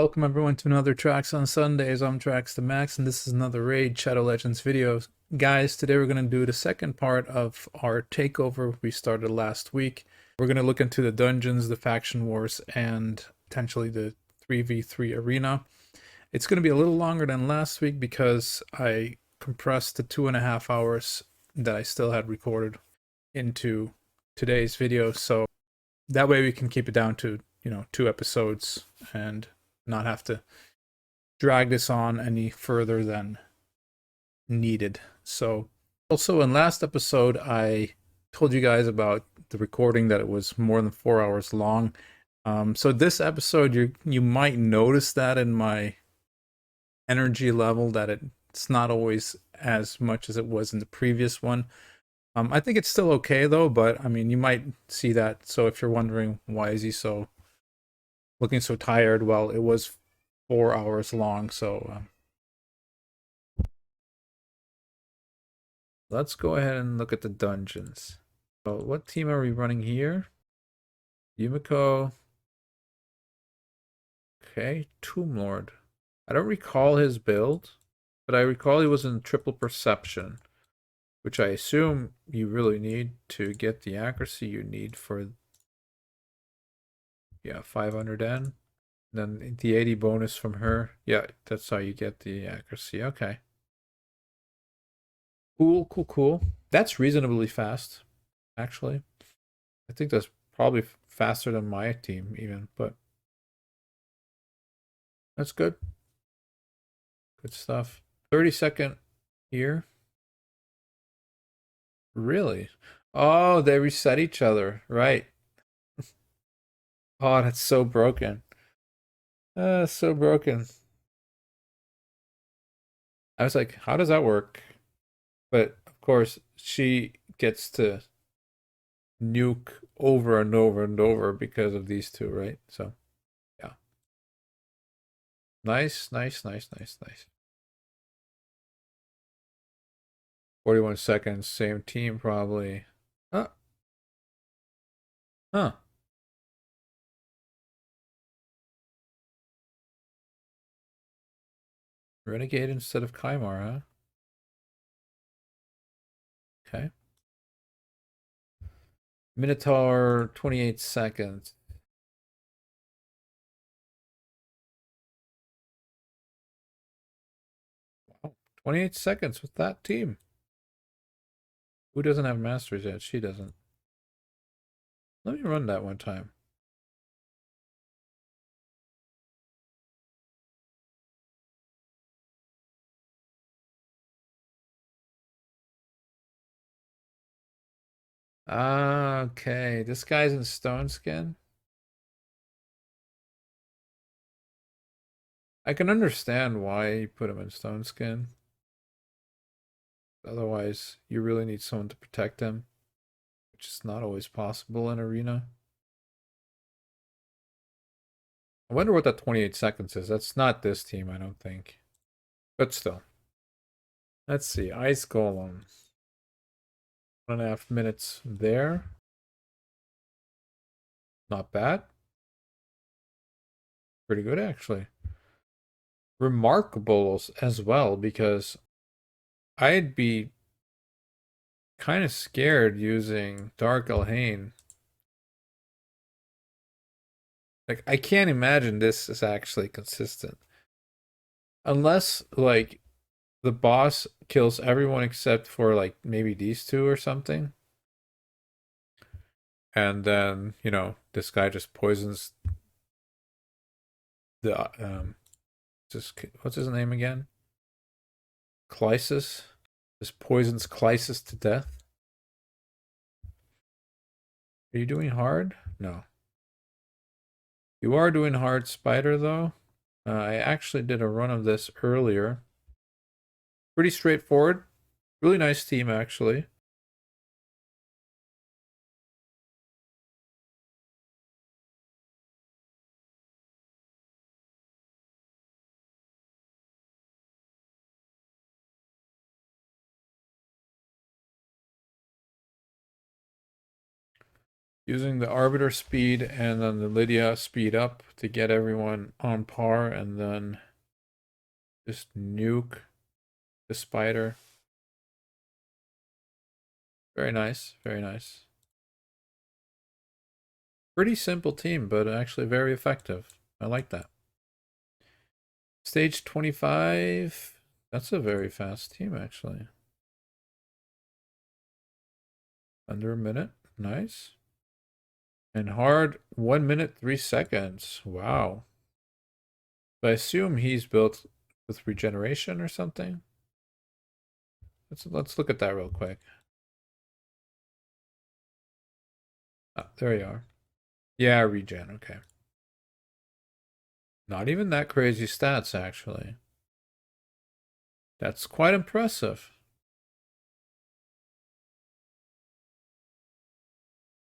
welcome everyone to another Tracks on Sundays. I'm Tracks to Max, and this is another Raid Shadow Legends video. Guys, today we're going to do the second part of our takeover we started last week. We're going to look into the dungeons, the faction wars, and potentially the 3v3 arena. It's going to be a little longer than last week because I compressed the 2.5 hours that I still had recorded into today's video, so that way we can keep it down to 2 episodes and not have to drag this on any further than needed. So also in last episode I told you guys about the recording that it was more than 4 hours long. So this episode you might notice that in my energy level that it's not always as much as it was in the previous one. I think it's still okay though, but I mean you might see that. So if you're wondering why is he looking so tired, well, it was 4 hours long. So let's go ahead and look at the dungeons. So what team are we running here? Yumiko. Okay, Tomb Lord. I don't recall his build, but I recall he was in triple perception, which I assume you really need to get the accuracy you need for 500N. Then the 80 bonus from her. Yeah, that's how you get the accuracy. Okay. Cool. That's reasonably fast, actually. I think that's probably faster than my team even, but that's good. Good stuff. 30-second here. Really? Oh, they reset each other. Right. Oh, that's so broken. So broken. I was like, how does that work? But of course, she gets to nuke over and over and over because of these two, right? So, yeah. Nice. 41 seconds, same team probably. Huh. Huh. Renegade instead of Kymar, huh? Okay. Minotaur, 28 seconds. Wow. 28 seconds with that team. Who doesn't have masters yet? She doesn't. Let me run that one time. Ah, okay. This guy's in stone skin. I can understand why you put him in stone skin. Otherwise, you really need someone to protect him, which is not always possible in arena. I wonder what that 28 seconds is. That's not this team, I don't think. But still. Let's see. Ice Golem. 1.5 minutes there. Not bad. Pretty good, actually. Remarkable as well, because I'd be kind of scared using Dark Elhain. Like, I can't imagine this is actually consistent. Unless, like, the boss kills everyone except for, like, maybe these two or something. And then, this guy just poisons the, what's his name again? Clysis. Just poisons Clysis to death. Are you doing hard? No. You are doing hard, Spider, though. I actually did a run of this earlier. Pretty straightforward. Really nice team, actually. Using the Arbiter speed and then the Lydia speed up to get everyone on par and then just nuke the spider. Very nice, very nice. Pretty simple team, but actually very effective. I like that. Stage 25. That's a very fast team, actually. Under a minute. Nice. And hard, 1 minute, 3 seconds. Wow. I assume he's built with regeneration or something. Let's look at that real quick. Ah, there you are. Yeah, regen, okay. Not even that crazy stats, actually. That's quite impressive.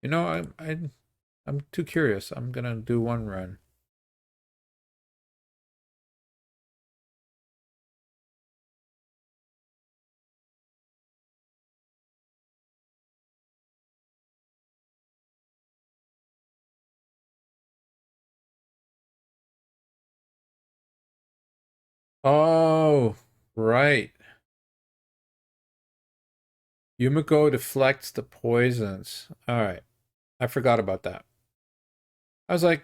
You know, I'm too curious. I'm gonna do one run. Oh, right. Yumiko deflects the poisons. All right. I forgot about that. I was like,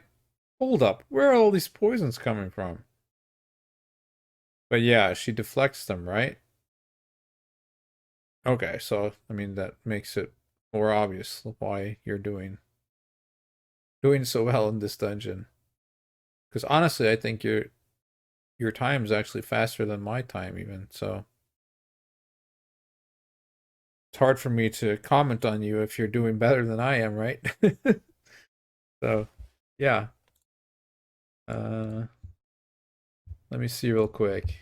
hold up. Where are all these poisons coming from? But yeah, she deflects them, right? Okay, so I mean that makes it more obvious why you're doing so well in this dungeon. Because honestly, I think your time is actually faster than my time even. So it's hard for me to comment on you if you're doing better than I am, right? So yeah. Uh Let me see real quick.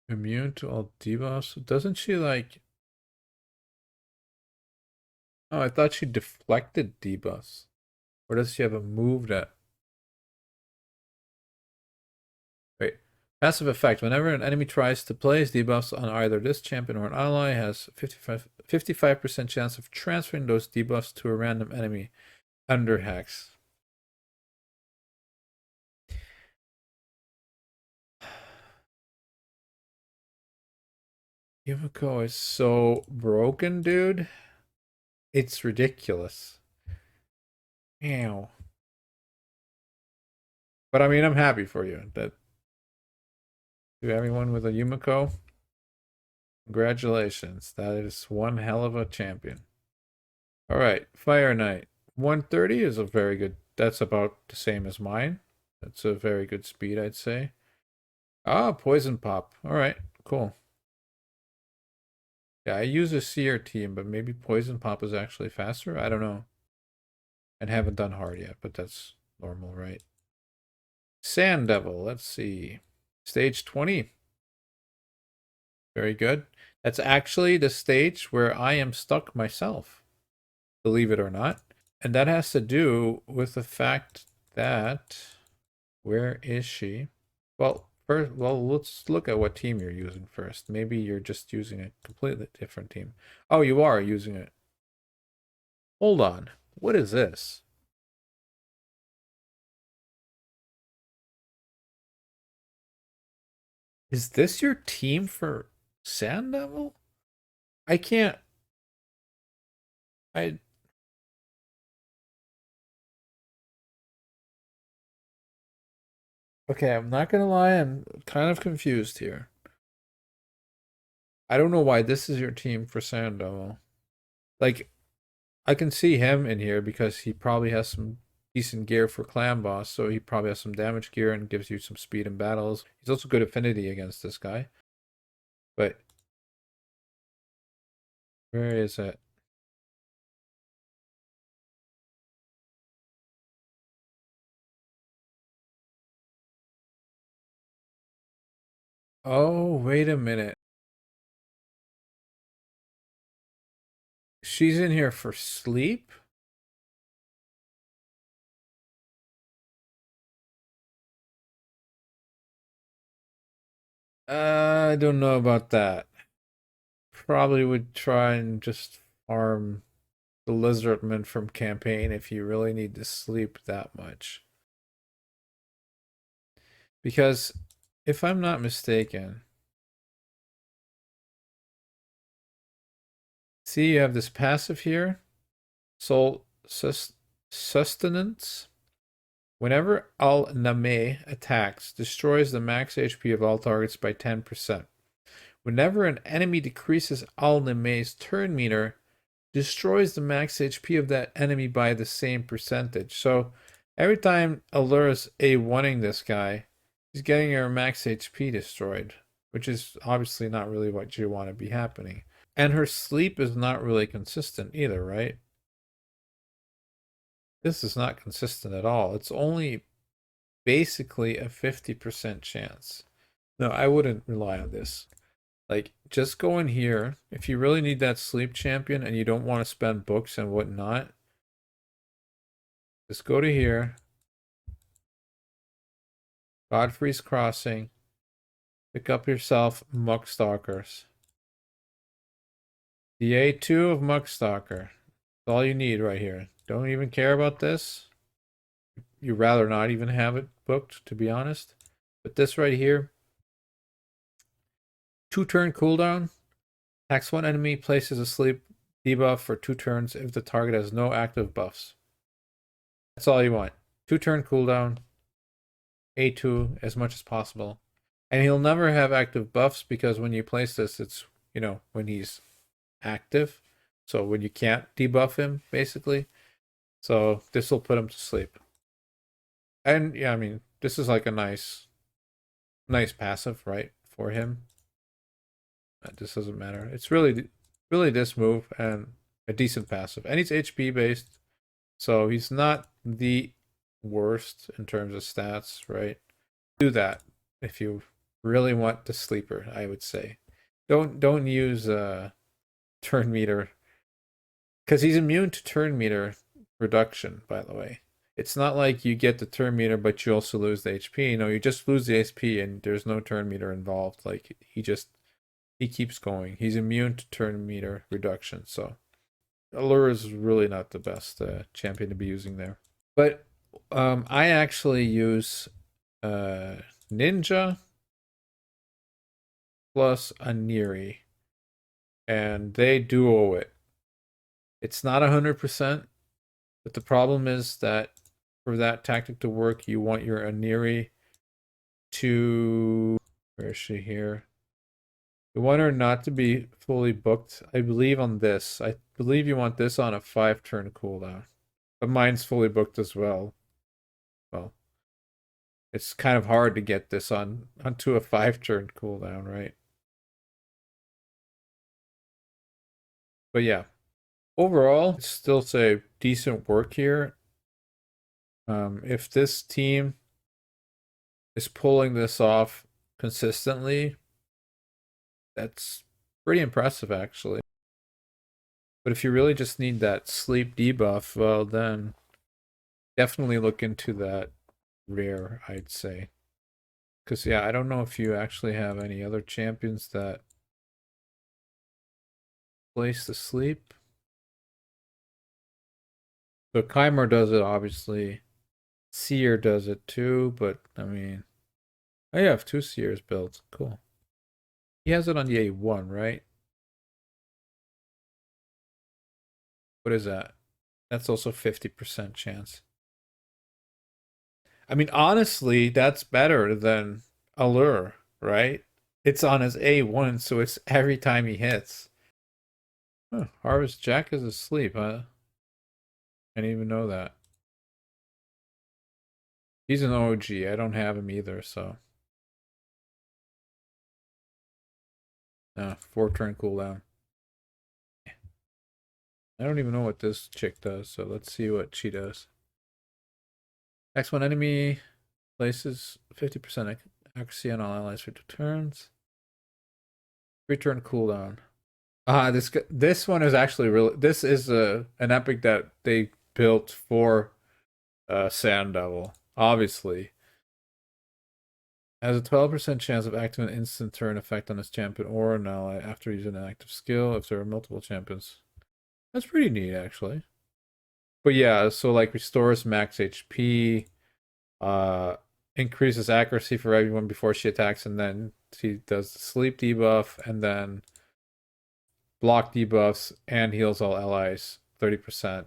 Immune to all debuffs. Doesn't she like? Oh, I thought she deflected debuffs. Or does she have a move that? Wait. Passive effect. Whenever an enemy tries to place debuffs on either this champion or an ally, has 55% chance of transferring those debuffs to a random enemy under Hex. Yumiko is so broken, dude. It's ridiculous. Ew. But I mean, I'm happy for you. That to everyone with a Yumiko, congratulations. That is one hell of a champion. All right, Fire Knight. 130 is a very good. That's about the same as mine. That's a very good speed, I'd say. Ah, Poison Pop. All right, cool. Yeah, I use a Seer team, but maybe Poison Pop is actually faster. I don't know. And haven't done hard yet, but that's normal, right? Sand Devil. Let's see. Stage 20. Very good. That's actually the stage where I am stuck myself, believe it or not. And that has to do with the fact that where is she? Well, first, well, let's look at what team you're using first. Maybe you're just using a completely different team. Oh, you are using it. Hold on. What is this? Is this your team for Sand Devil? I can't. I. Okay, I'm not gonna lie. I'm kind of confused here. I don't know why this is your team for Sand Devil. Like, I can see him in here because he probably has some decent gear for clan boss, so he probably has some damage gear and gives you some speed in battles. He's also good affinity against this guy. But where is it? Oh, wait a minute. She's in here for sleep? I don't know about that. probably would try and just farm the lizardman from campaign if you really need to sleep that much. Because if I'm not mistaken, see you have this passive here, soul sustenance. Whenever Al-Nameh attacks, destroys the max HP of all targets by 10%. Whenever an enemy decreases Al-Nameh's turn meter, destroys the max HP of that enemy by the same percentage. So every time Allura's A1ing this guy, he's getting her max HP destroyed, which is obviously not really what you want to be happening. And her sleep is not really consistent either, right? This is not consistent at all. It's only basically a 50% chance. No, I wouldn't rely on this. Like, just go in here. If you really need that sleep champion and you don't want to spend books and whatnot, just go to here. Godfrey's Crossing. Pick up yourself Muckstalkers. The A2 of Muckstalker. That's all you need right here. Don't even care about this. You'd rather not even have it booked, to be honest. But this right here, 2-turn cooldown. Attacks one enemy, places a sleep debuff for 2 turns if the target has no active buffs. That's all you want. 2-turn cooldown. A2 as much as possible. And he'll never have active buffs because when you place this, it's, you know, when he's active. So when you can't debuff him, basically. So this will put him to sleep. And yeah, I mean, this is like a nice passive, right, for him. This doesn't matter. It's really this move and a decent passive. And he's HP based. So he's not the worst in terms of stats, right? Do that if you really want the sleeper, I would say. Don't use turn meter, because he's immune to turn meter reduction, by the way. It's not like you get the turn meter but you also lose the HP. No, you just lose the HP and there's no turn meter involved. Like he keeps going. He's immune to turn meter reduction. So Allura is really not the best champion to be using there. But I actually use Ninja plus a Neri, and they duo it. It's not 100%, but the problem is that for that tactic to work, you want your Aniri to... Where is she here? You want her not to be fully booked, I believe, on this. I believe you want this on a 5-turn cooldown. But mine's fully booked as well. Well, it's kind of hard to get this onto a 5-turn cooldown, right? But yeah, overall, I'd still say decent work here. If this team is pulling this off consistently, that's pretty impressive, actually. But if you really just need that sleep debuff, well, then definitely look into that rare, I'd say. Because, yeah, I don't know if you actually have any other champions that place the sleep. So Keimer does it, obviously. Seer does it too, but, I mean... I have 2 Seers built. Cool. He has it on the A1, right? What is that? That's also 50% chance. I mean, honestly, that's better than Allure, right? It's on his A1, so it's every time he hits. Huh, Harvest Jack is asleep, huh? I didn't even know that. He's an OG. I don't have him either, so. 4-turn cooldown. I don't even know what this chick does, so let's see what she does. Next one, enemy places 50% accuracy on all allies for 2 turns. 3-turn cooldown. This one is actually really... This is an epic that they built for Sand Devil, obviously. Has a 12% chance of acting an instant turn effect on his champion or an ally after using an active skill if there are multiple champions. That's pretty neat, actually. But yeah, so like restores max HP, uh, increases accuracy for everyone before she attacks, and then she does the sleep debuff, and then block debuffs, and heals all allies 30%.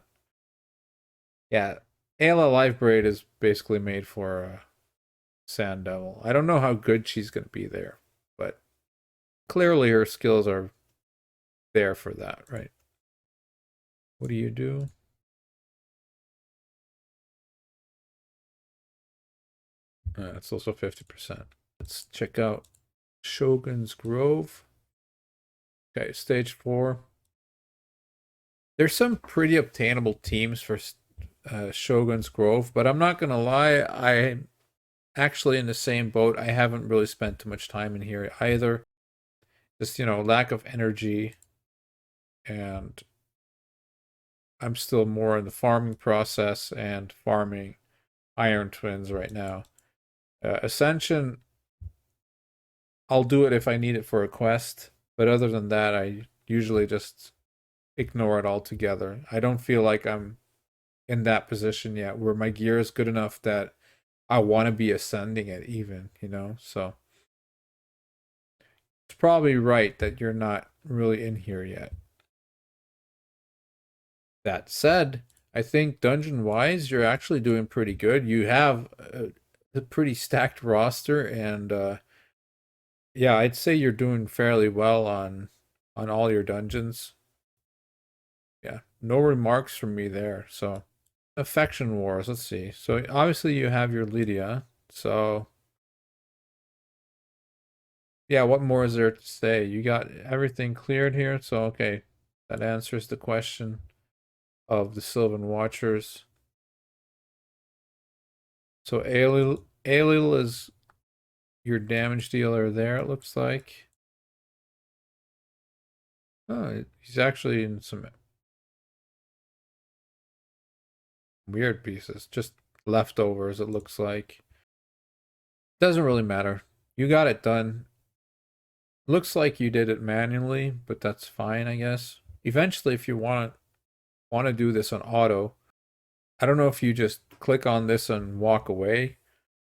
Yeah, Ayla Life Braid is basically made for Sand Devil. I don't know how good she's going to be there, but clearly her skills are there for that, right? What do you do? It's also 50%. Let's check out Shogun's Grove. Okay, stage 4. There's some pretty obtainable teams for Shogun's Grove, but I'm not going to lie, I'm actually in the same boat. I haven't really spent too much time in here either. Just, lack of energy, and I'm still more in the farming process and farming Iron Twins right now. Ascension, I'll do it if I need it for a quest, but other than that, I usually just ignore it altogether. I don't feel like I'm in that position yet where my gear is good enough that I want to be ascending it even, So it's probably right that you're not really in here yet. That said, I think dungeon wise, you're actually doing pretty good. You have a pretty stacked roster, and yeah, I'd say you're doing fairly well on all your dungeons. Yeah, no remarks from me there. So, affection wars. Let's see. So obviously you have your Lydia. So yeah, what more is there to say? You got everything cleared here. So okay, that answers the question of the Sylvan Watchers. So Aelil is your damage dealer there, it looks like. Oh, he's actually in some weird pieces, just leftovers, it looks like. Doesn't really matter. You got it done. Looks like you did it manually, but that's fine, I guess. Eventually, if you want to do this on auto, I don't know if you just click on this and walk away,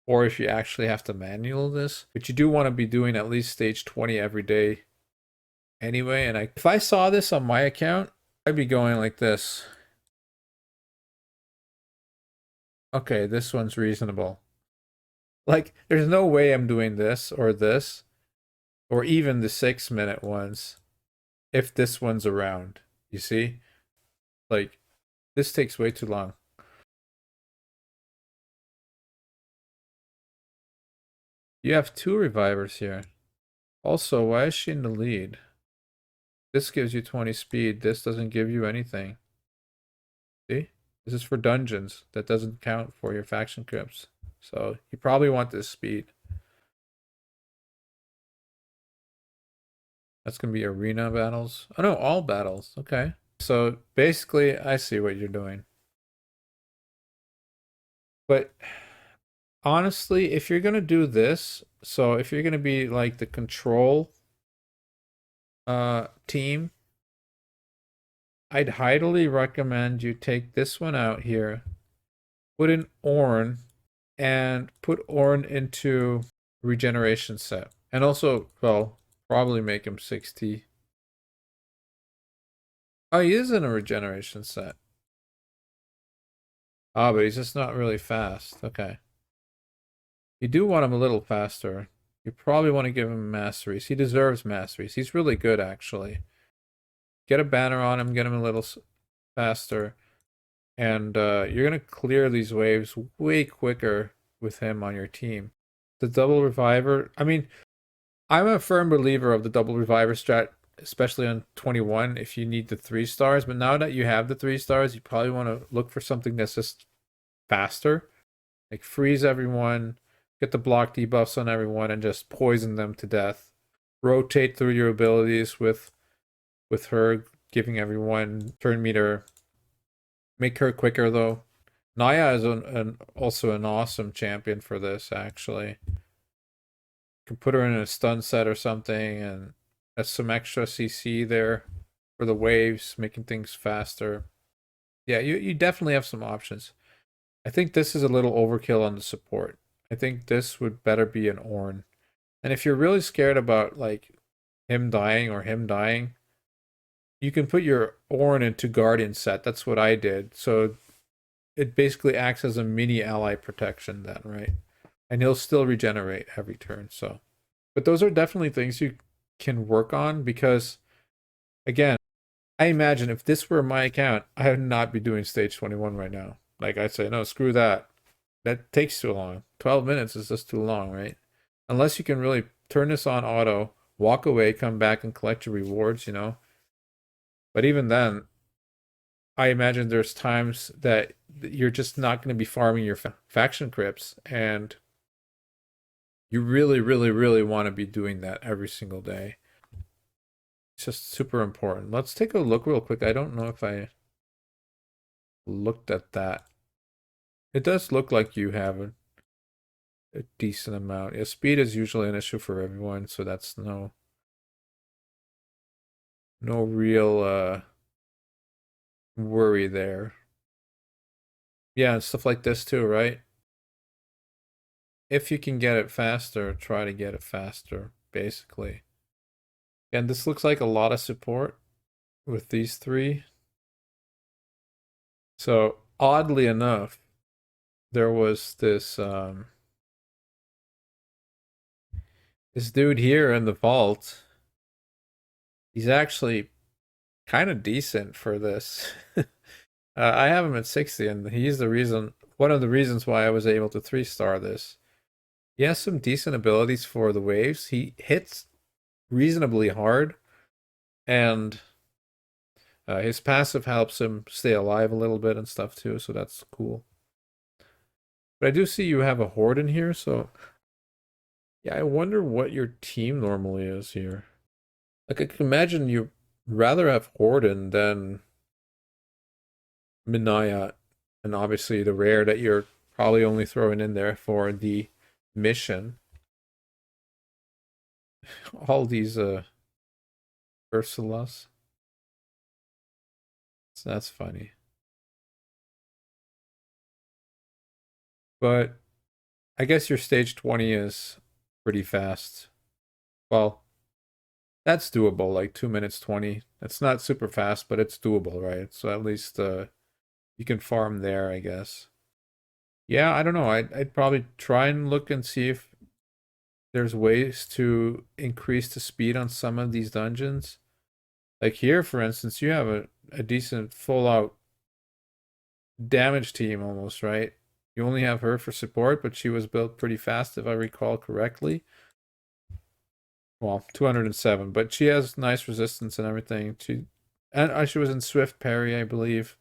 or if you actually have to manual this, but you do want to be doing at least stage 20 every day anyway. And if I saw this on my account, I'd be going like this. Okay, this one's reasonable. Like, there's no way I'm doing this, or even the 6-minute ones, if this one's around. You see? Like, this takes way too long. You have 2 revivers here. Also, why is she in the lead? This gives you 20 speed. This doesn't give you anything. See? This is for dungeons. That doesn't count for your faction crypts. So you probably want this speed. That's going to be arena battles. Oh no, all battles. Okay. So basically, I see what you're doing. But honestly, if you're going to do this, so if you're going to be like the control team, I'd highly recommend you take this one out here, put in Ornn, and put Ornn into regeneration set. And also, well, probably make him 60. Oh, he is in a regeneration set. Ah, but he's just not really fast. Okay. You do want him a little faster. You probably want to give him masteries. He deserves masteries. He's really good, actually. Get a banner on him, get him a little faster. And you're going to clear these waves way quicker with him on your team. The double reviver, I mean, I'm a firm believer of the double reviver strat, especially on 21 if you need the 3 stars. But now that you have the 3 stars, you probably want to look for something that's just faster. Like freeze everyone, get the block debuffs on everyone, and just poison them to death. Rotate through your abilities with her, giving everyone turn meter. Make her quicker though. Naya is also an awesome champion for this, actually. can put her in a stun set or something, and that's some extra CC there for the waves, making things faster. Yeah, you definitely have some options. I think this is a little overkill on the support. I think this would better be an Ornn. And if you're really scared about like him dying or him dying, you can put your Ornn into Guardian set. That's what I did. So it basically acts as a mini ally protection then, right? And he'll still regenerate every turn. So, but those are definitely things you can work on because, again, I imagine if this were my account, I would not be doing stage 21 right now. Like I'd say, no, screw that. That takes too long. 12 minutes is just too long, right? Unless you can really turn this on auto, walk away, come back and collect your rewards, you know. But even then, I imagine there's times that you're just not going to be farming your faction crypts, and you really, really, really want to be doing that every single day. It's just super important. Let's take a look real quick. I don't know if I looked at that. It does look like you have a decent amount. Yeah, speed is usually an issue for everyone, so that's no real worry there. Yeah, and stuff like this too, right? If you can get it faster, try to get it faster, basically. And this looks like a lot of support with these three. So oddly enough, there was this dude here in the vault. He's actually kind of decent for this. I have him at 60, and he's one of the reasons why I was able to 3-star this. He has some decent abilities for the waves. He hits reasonably hard, and his passive helps him stay alive a little bit and stuff too, so that's cool. But I do see you have a horde in here, so yeah, I wonder what your team normally is here. Like, I can imagine you rather have Horden than Minaya, and obviously the rare that you're probably only throwing in there for the mission. All these Ursulas. So that's funny. But I guess your stage 20 is pretty fast. Well, that's doable, like 2 minutes 20. It's not super fast, but it's doable, right? So at least you can farm there, I guess. Yeah, I don't know. I'd probably try and look and see if there's ways to increase the speed on some of these dungeons. Like here, for instance, you have a decent full out damage team almost, right? You only have her for support, but she was built pretty fast if I recall correctly. Well, 207, but she has nice resistance and everything. She was in Swift Parry, I believe.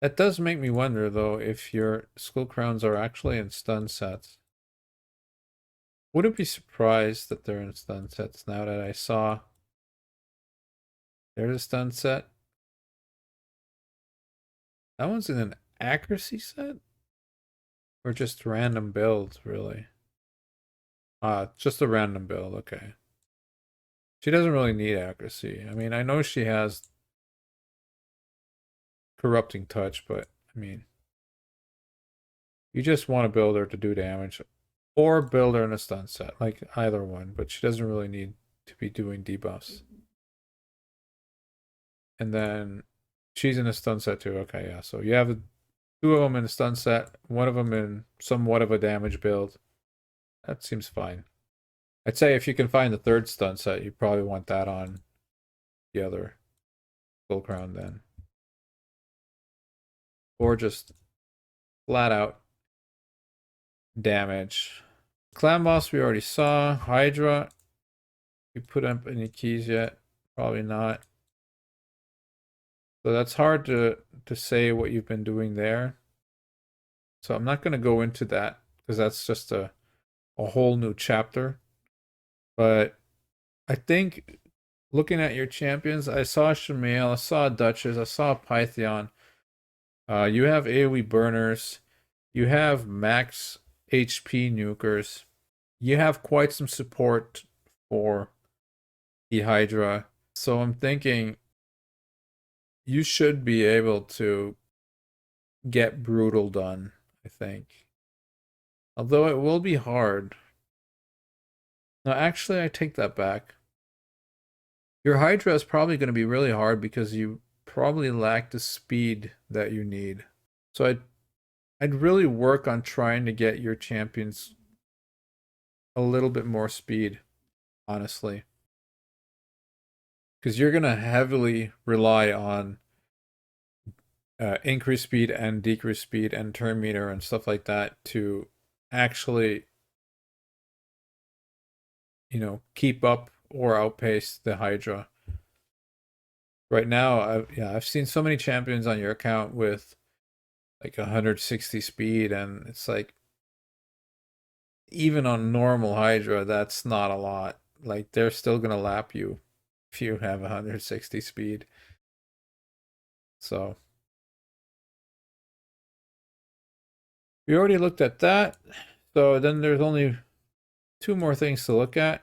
That does make me wonder though if your skull crowns are actually in stun sets. Wouldn't be surprised that they're in stun sets now that I saw there's a stun set. That one's in an accuracy set? Or just random builds, really? Just a random build, okay. She doesn't really need accuracy. I mean, I know she has corrupting touch, but I mean, you just want to build her to do damage. Or build her in a stun set, like either one, but she doesn't really need to be doing debuffs. And then she's in a stun set too. Okay, yeah. So you have two of them in a stun set, one of them in somewhat of a damage build. That seems fine. I'd say if you can find the third stun set, you probably want that on the other full crown then. Or just flat out damage. Clan boss we already saw. Hydra. You put up any keys yet? Probably not. So that's hard to say what you've been doing there. So I'm not going to go into that because that's just a whole new chapter. But I think looking at your champions, I saw Shamail, I saw Duchess, I saw Python. You have AoE burners. You have max HP nukers. you have quite some support for the Hydra. So I'm thinking you should be able to get brutal done, I think. Although it will be hard. No, actually, I take that back. Your Hydra is probably going to be really hard because you probably lack the speed that you need. So I'd really work on trying to get your champions a little bit more speed, honestly. Because you're going to heavily rely on increase speed and decrease speed and turn meter and stuff like that to actually, keep up or outpace the Hydra. Right now, I've seen so many champions on your account with like 160 speed, and it's like even on normal Hydra, that's not a lot. Like they're still gonna lap you if you have 160 speed. So we already looked at that. So then there's only two more things to look at.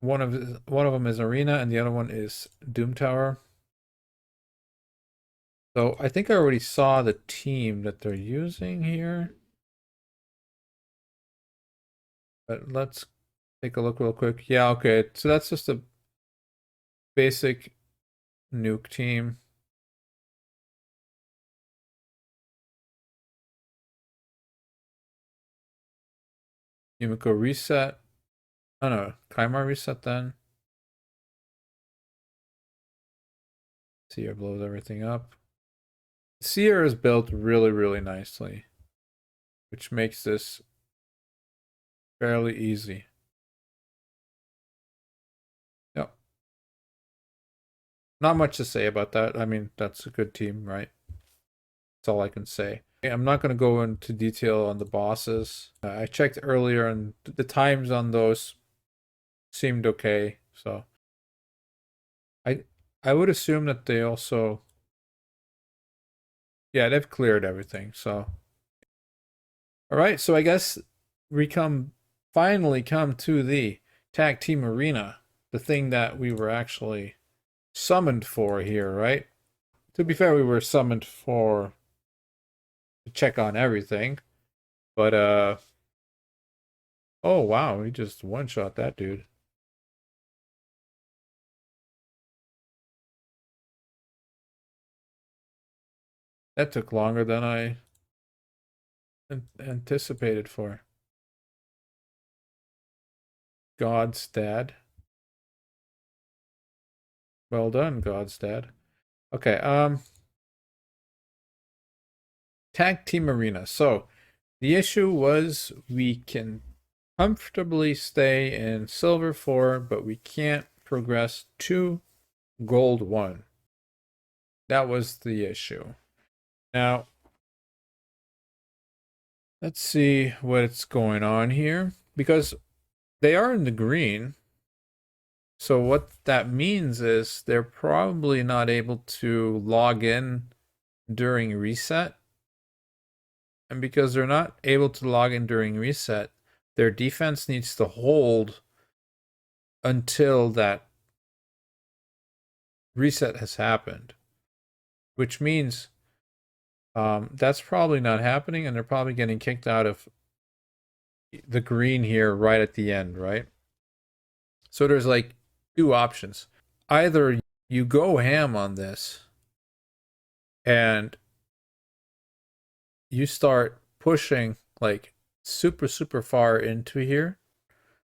One of them is Arena, and the other one is Doom Tower. So I think I already saw the team that they're using here. But let's take a look real quick. Yeah, okay. So that's just a basic nuke team. Yumiko reset. Oh no, Kaimar reset then. Seer blows everything up. Seer is built really, really nicely, which makes this fairly easy. Yep. Not much to say about that. I mean, that's a good team, right? That's all I can say. I'm not going to go into detail on the bosses. I checked earlier and the times on those seemed okay. So I I would assume that they also, yeah, they've cleared everything. So all right, so I guess we finally come to the tag team arena, the thing that we were actually summoned for here, right? To be fair, we were summoned for to check on everything, but oh wow, we just one-shot that dude. That took longer than I anticipated for. God's dad. Well done, God's dad. Okay, tag team arena. So the issue was we can comfortably stay in silver 4, but we can't progress to gold 1. That was the issue. Now, let's see what's going on here. Because they are in the green. So what that means is they're probably not able to log in during reset. And because they're not able to log in during reset, their defense needs to hold until that reset has happened. Which means that's probably not happening, and they're probably getting kicked out of the green here right at the end, right? So there's like two options. Either you go ham on this and you start pushing like super, super far into here.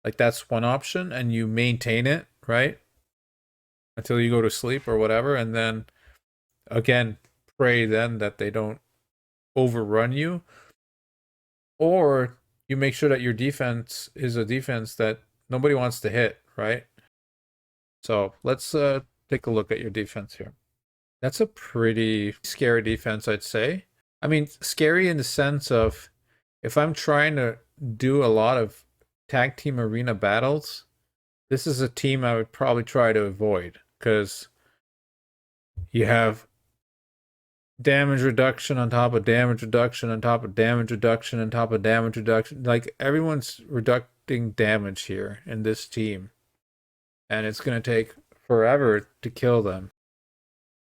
Like that's one option, and you maintain it, right? Until you go to sleep or whatever. And then again, pray then that they don't overrun you. Or you make sure that your defense is a defense that nobody wants to hit, right? So let's take a look at your defense here. That's a pretty scary defense, I'd say. I mean, scary in the sense of if I'm trying to do a lot of tag team arena battles, this is a team I would probably try to avoid because you have damage reduction on top of damage reduction on top of damage reduction on top of damage reduction. Like everyone's inflicting damage here in this team, and it's going to take forever to kill them.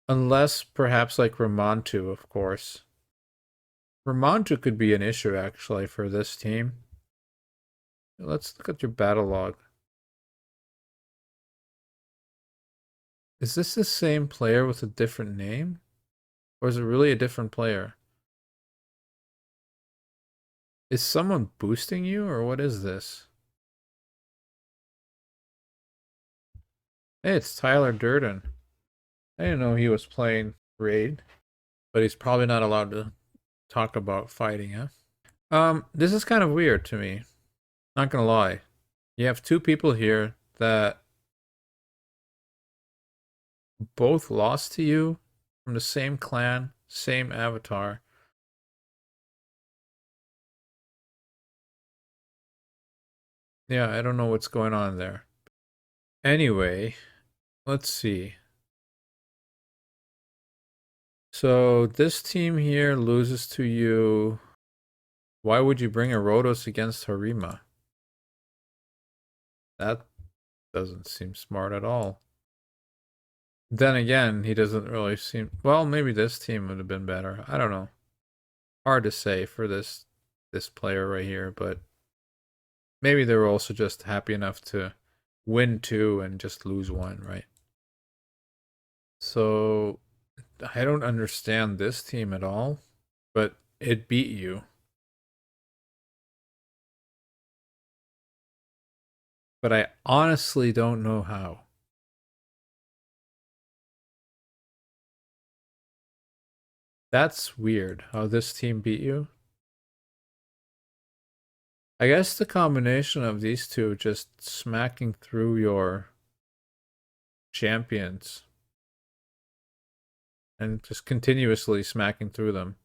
Unless perhaps like Ramontu, of course. Ramontu could be an issue actually for this team. Let's look at your battle log. Is this the same player with a different name? Or is it really a different player? Is someone boosting you, or what is this? Hey, it's Tyler Durden. I didn't know he was playing Raid, but he's probably not allowed to talk about fighting, huh? This is kind of weird to me. Not gonna lie. You have two people here that both lost to you from the same clan, same avatar. Yeah, I don't know what's going on there. Anyway, let's see. So this team here loses to you. Why would you bring a Rotos against Harima? That doesn't seem smart at all. Then again, he doesn't really seem... Well, maybe this team would have been better. I don't know. Hard to say for this player right here, but maybe they were also just happy enough to win two and just lose one, right? So I don't understand this team at all, but it beat you. But I honestly don't know how. That's weird how this team beat you. I guess the combination of these two just smacking through your champions and just continuously smacking through them.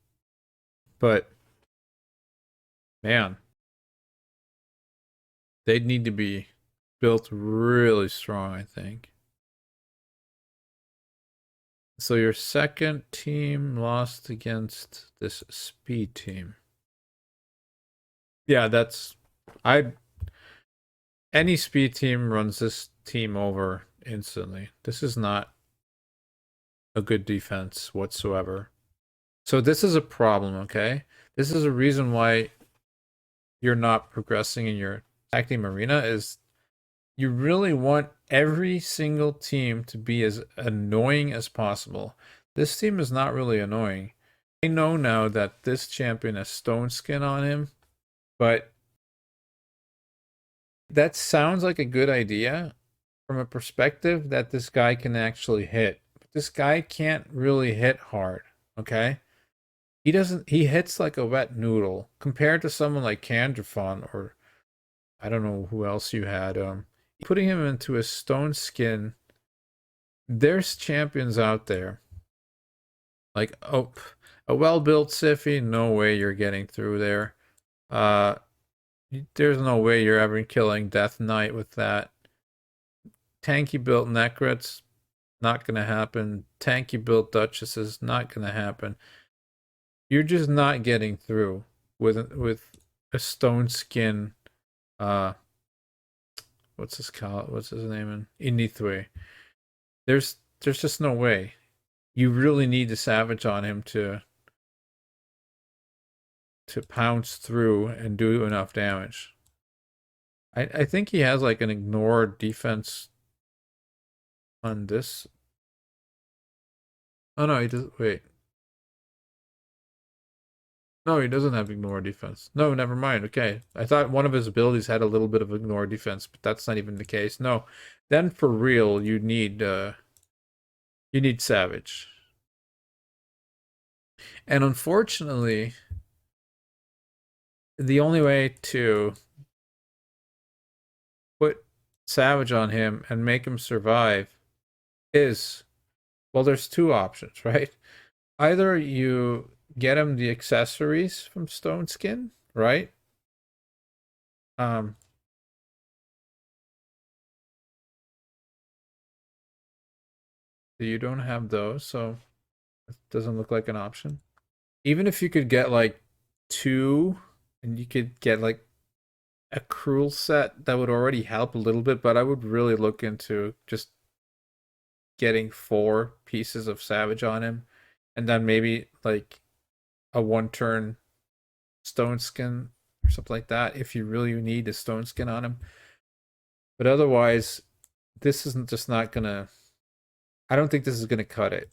But man, they'd need to be built really strong, I think. So your second team lost against this speed team. Yeah, that's... Any speed team runs this team over instantly. This is not a good defense whatsoever. So this is a problem, okay? This is a reason why you're not progressing in your tag team arena, is you really want every single team to be as annoying as possible. This team is not really annoying. I know now that this champion has stone skin on him, but that sounds like a good idea from a perspective that this guy can actually hit. But this guy can't really hit hard, okay? He hits like a wet noodle compared to someone like Candrafon, or I don't know who else you had. Putting him into a stone skin, there's champions out there. Like, oh, a well-built Siphi, no way you're getting through there. There's no way you're ever killing Death Knight with that. Tanky built Necrets, not gonna happen. Tanky built Duchesses, not gonna happen. You're just not getting through with a stone skin. What's his name in Inithwe? There's just no way. You really need the Savage on him to pounce through and do enough damage. I think he has like an ignore defense on this. Oh no, he does. Wait. No, he doesn't have ignore defense. No, never mind. Okay. I thought one of his abilities had a little bit of ignore defense, but that's not even the case. No. Then for real, you need Savage. And unfortunately, the only way to put Savage on him and make him survive is, well, there's two options, right? Either you get him the accessories from Stone Skin, right? So you don't have those, so it doesn't look like an option. Even if you could get like two, and you could get like a cruel set, that would already help a little bit, but I would really look into just getting 4 pieces of Savage on him, and then maybe like a 1 turn Stone Skin or something like that if you really need a Stone Skin on him. But otherwise, this isn't just not gonna. I don't think this is gonna cut it.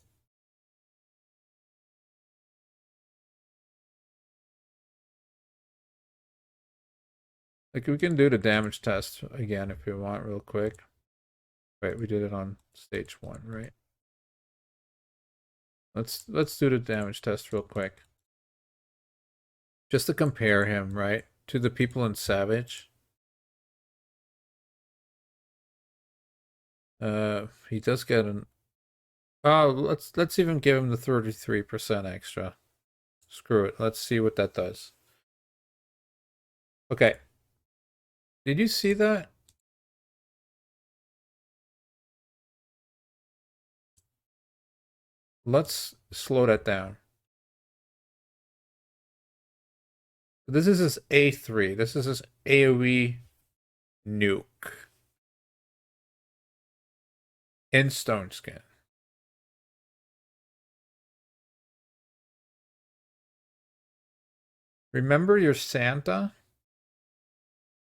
Like, we can do the damage test again if we want, real quick. Right, we did it on stage 1, right? Let's do the damage test real quick. Just to compare him, right, to the people in Savage. He does get an. Oh, let's even give him the 33% extra. Screw it. Let's see what that does. Okay. Did you see that? Let's slow that down. This is his A3. This is his AoE nuke. In Stone Skin. Remember your Santa?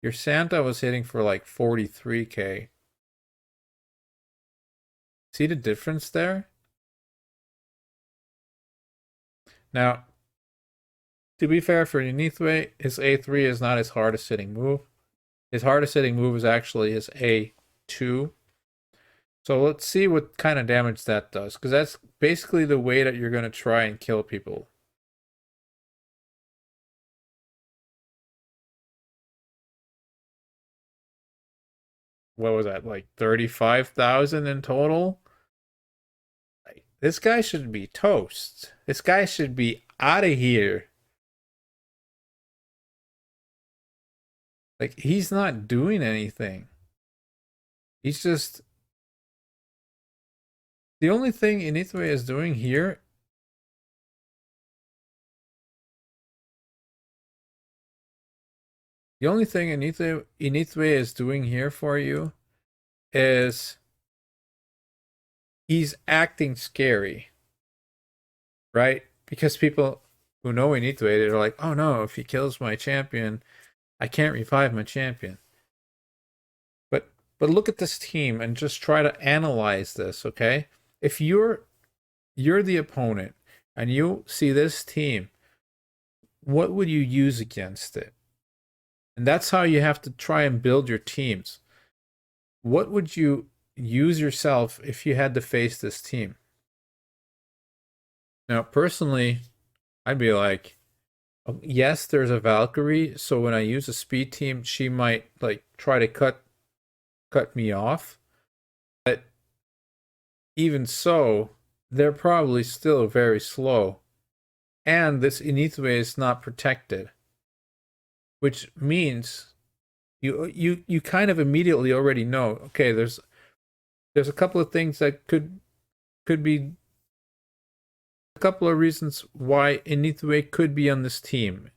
Your Santa was hitting for like 43k. See the difference there? Now, to be fair for Unithway, his A3 is not his hardest hitting move. His hardest hitting move is actually his A2. So let's see what kind of damage that does, because that's basically the way that you're going to try and kill people. What was that, like 35,000 in total? Like, this guy should be toast. This guy should be out of here. Like, he's not doing anything. He's just... The only thing Inithwe is doing here... The only thing Inithwe is doing here for you is... He's acting scary. Right? Because people who know Inithwe, they're like, oh no, if he kills my champion, I can't revive my champion. But look at this team and just try to analyze this, okay? If you're the opponent and you see this team, what would you use against it? And that's how you have to try and build your teams. What would you use yourself if you had to face this team? Now, personally, I'd be like, yes, there's a Valkyrie, so when I use a speed team, she might like try to cut me off. But even so, they're probably still very slow. And this Inithwe is not protected. Which means you kind of immediately already know, okay, there's a couple of things that could be a couple of reasons why Inithwe could be on this team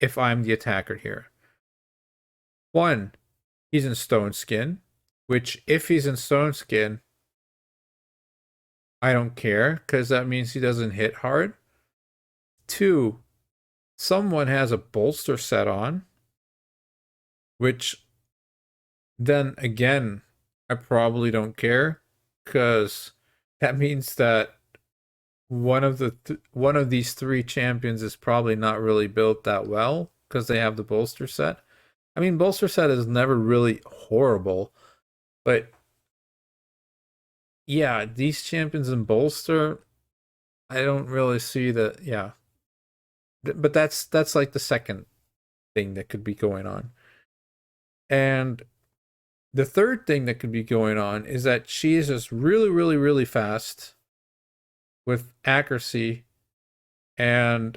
if I'm the attacker here. One, he's in Stone Skin, which if he's in Stone Skin, I don't care, because that means he doesn't hit hard. Two, someone has a bolster set on, which then again, I probably don't care, because that means that one of these 3 champions is probably not really built that well because they have the bolster set. I mean, bolster set is never really horrible, but yeah, these champions in bolster, I don't really see that. Yeah, but that's like the second thing that could be going on. And the third thing that could be going on is that she is just really, really, really fast with accuracy and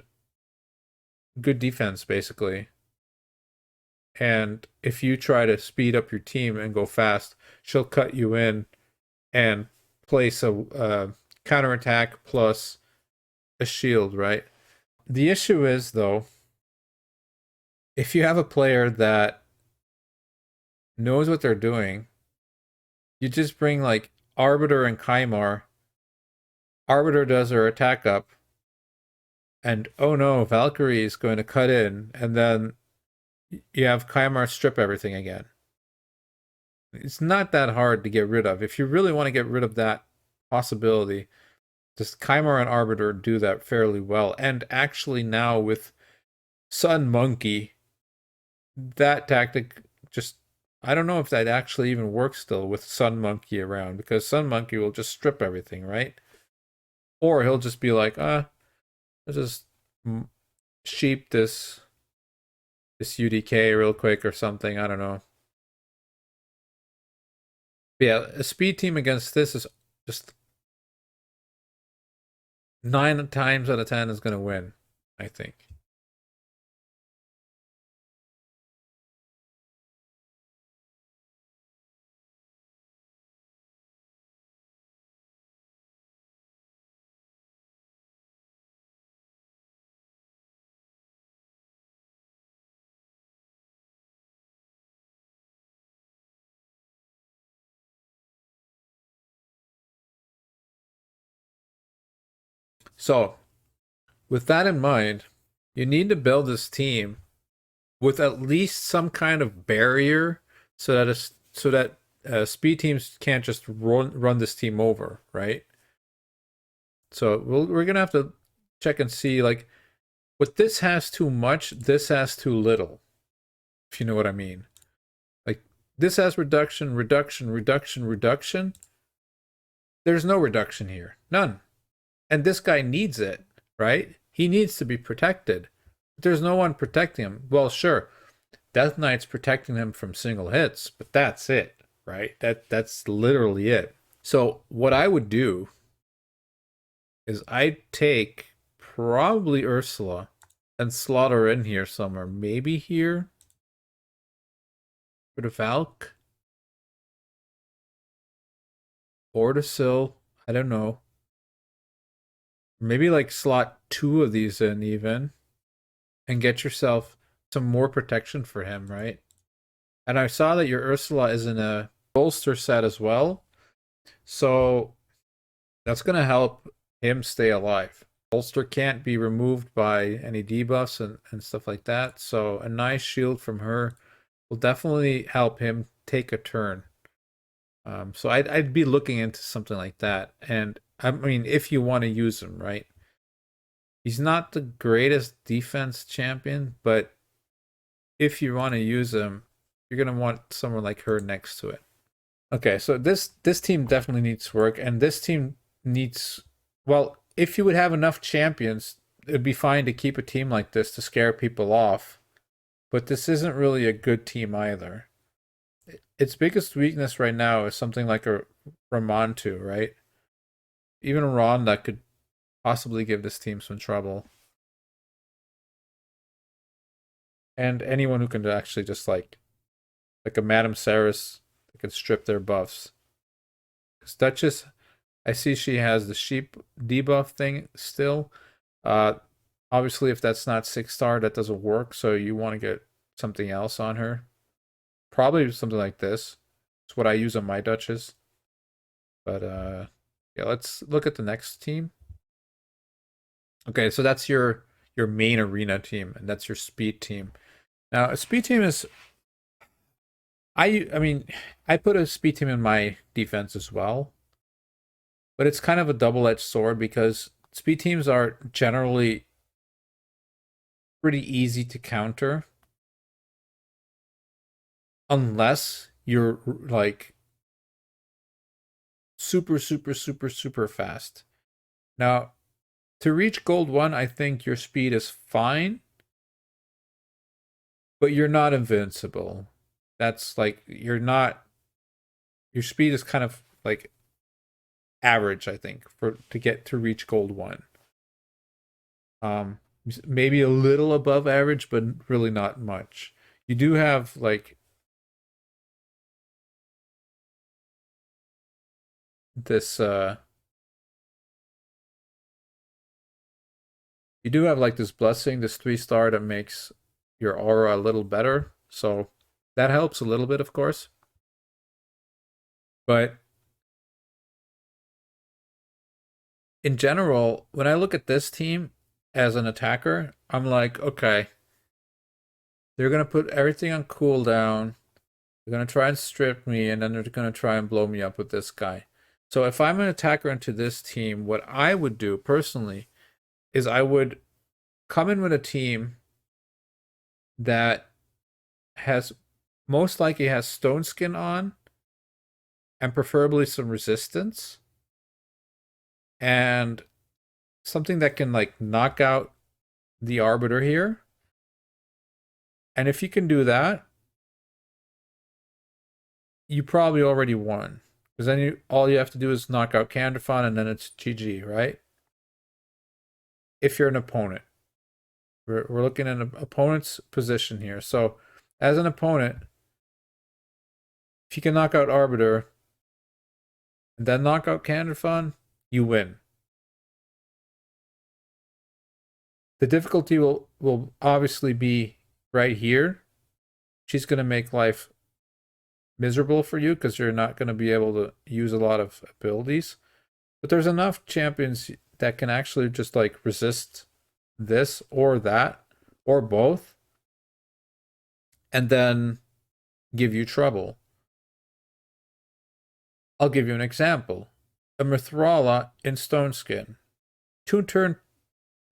good defense, basically. And if you try to speed up your team and go fast, she'll cut you in and place a counterattack plus a shield, right? The issue is, though, if you have a player that knows what they're doing. You just bring like Arbiter and Kymar. Arbiter does her attack up, and oh no, Valkyrie is going to cut in, and then you have Kymar strip everything again. It's not that hard to get rid of. If you really want to get rid of that possibility, just Kymar and Arbiter do that fairly well. And actually now with Sun Monkey, that tactic just, I don't know if that actually even works still with Sun Monkey around, because Sun Monkey will just strip everything, right? Or he'll just be like, let's just sheep this UDK real quick or something. I don't know. But yeah, a speed team against this is just 9 times out of 10 is going to win, I think. So, with that in mind, you need to build this team with at least some kind of barrier so that speed teams can't just run this team over, right? So we're gonna have to check and see like what this has too much, this has too little, if you know what I mean. Like this has reduction, reduction, reduction, reduction. There's no reduction here, none. And this guy needs it, right? He needs to be protected. But there's no one protecting him. Well, sure, Death Knight's protecting him from single hits, but that's it, right? That's literally it. So what I would do is I'd take probably Ursula and slot her in here somewhere. Maybe here for the Valk or the Syl. I don't know. Maybe like slot 2 of these in even and get yourself some more protection for him, right? And I saw that your Ursula is in a bolster set as well. So that's going to help him stay alive. Bolster can't be removed by any debuffs and stuff like that. So a nice shield from her will definitely help him take a turn. So I'd be looking into something like that. And I mean, if you want to use him, right? He's not the greatest defense champion, but if you want to use him, you're gonna want someone like her next to it. Okay, so this team definitely needs work, and this team needs, well, if you would have enough champions, it'd be fine to keep a team like this to scare people off. But this isn't really a good team either. Its biggest weakness right now is something like a Ramontu, right? Even a Ron that could possibly give this team some trouble. And anyone who can actually just like a Madame Saris that can strip their buffs. Because Duchess, I see she has the sheep debuff thing still. Uh, Obviously, if that's not 6-star, that doesn't work. So you want to get something else on her. Probably something like this. It's what I use on my Duchess. But yeah, let's look at the next team. Okay, so that's your main arena team, and that's your speed team. Now, a speed team is, I mean, I put a speed team in my defense as well, but it's kind of a double-edged sword because speed teams are generally pretty easy to counter unless you're like super, super, super, super fast. Now, to reach gold 1, I think your speed is fine, but you're not invincible. That's like, you're not, your speed is kind of like average, I think, for to get to reach gold 1. Um, Maybe a little above average, but really not much. You do have like this you do have like this blessing, this 3-star that makes your aura a little better. So That helps a little bit, of course. But in general, when I look at this team as an attacker, I'm like, okay, they're gonna put everything on cooldown. They're gonna try and strip me, and then they're gonna try and blow me up with this guy. So if I'm an attacker into this team, what I would do personally is I would come in with a team that has most likely has stone skin on and preferably some resistance and something that can like knock out the arbiter here. And if you can do that, you probably already won. Because then all you have to do is knock out Candifon and then it's GG, right? If you're an opponent. We're looking at an opponent's position here. So as an opponent, if you can knock out Arbiter and then knock out Candifon, you win. The difficulty will obviously be right here. She's going to make life miserable for you because you're not going to be able to use a lot of abilities. But there's enough champions that can actually just like resist this or that or both and then give you trouble. I'll give you an example. A Mithrala in Stone Skin. 2-turn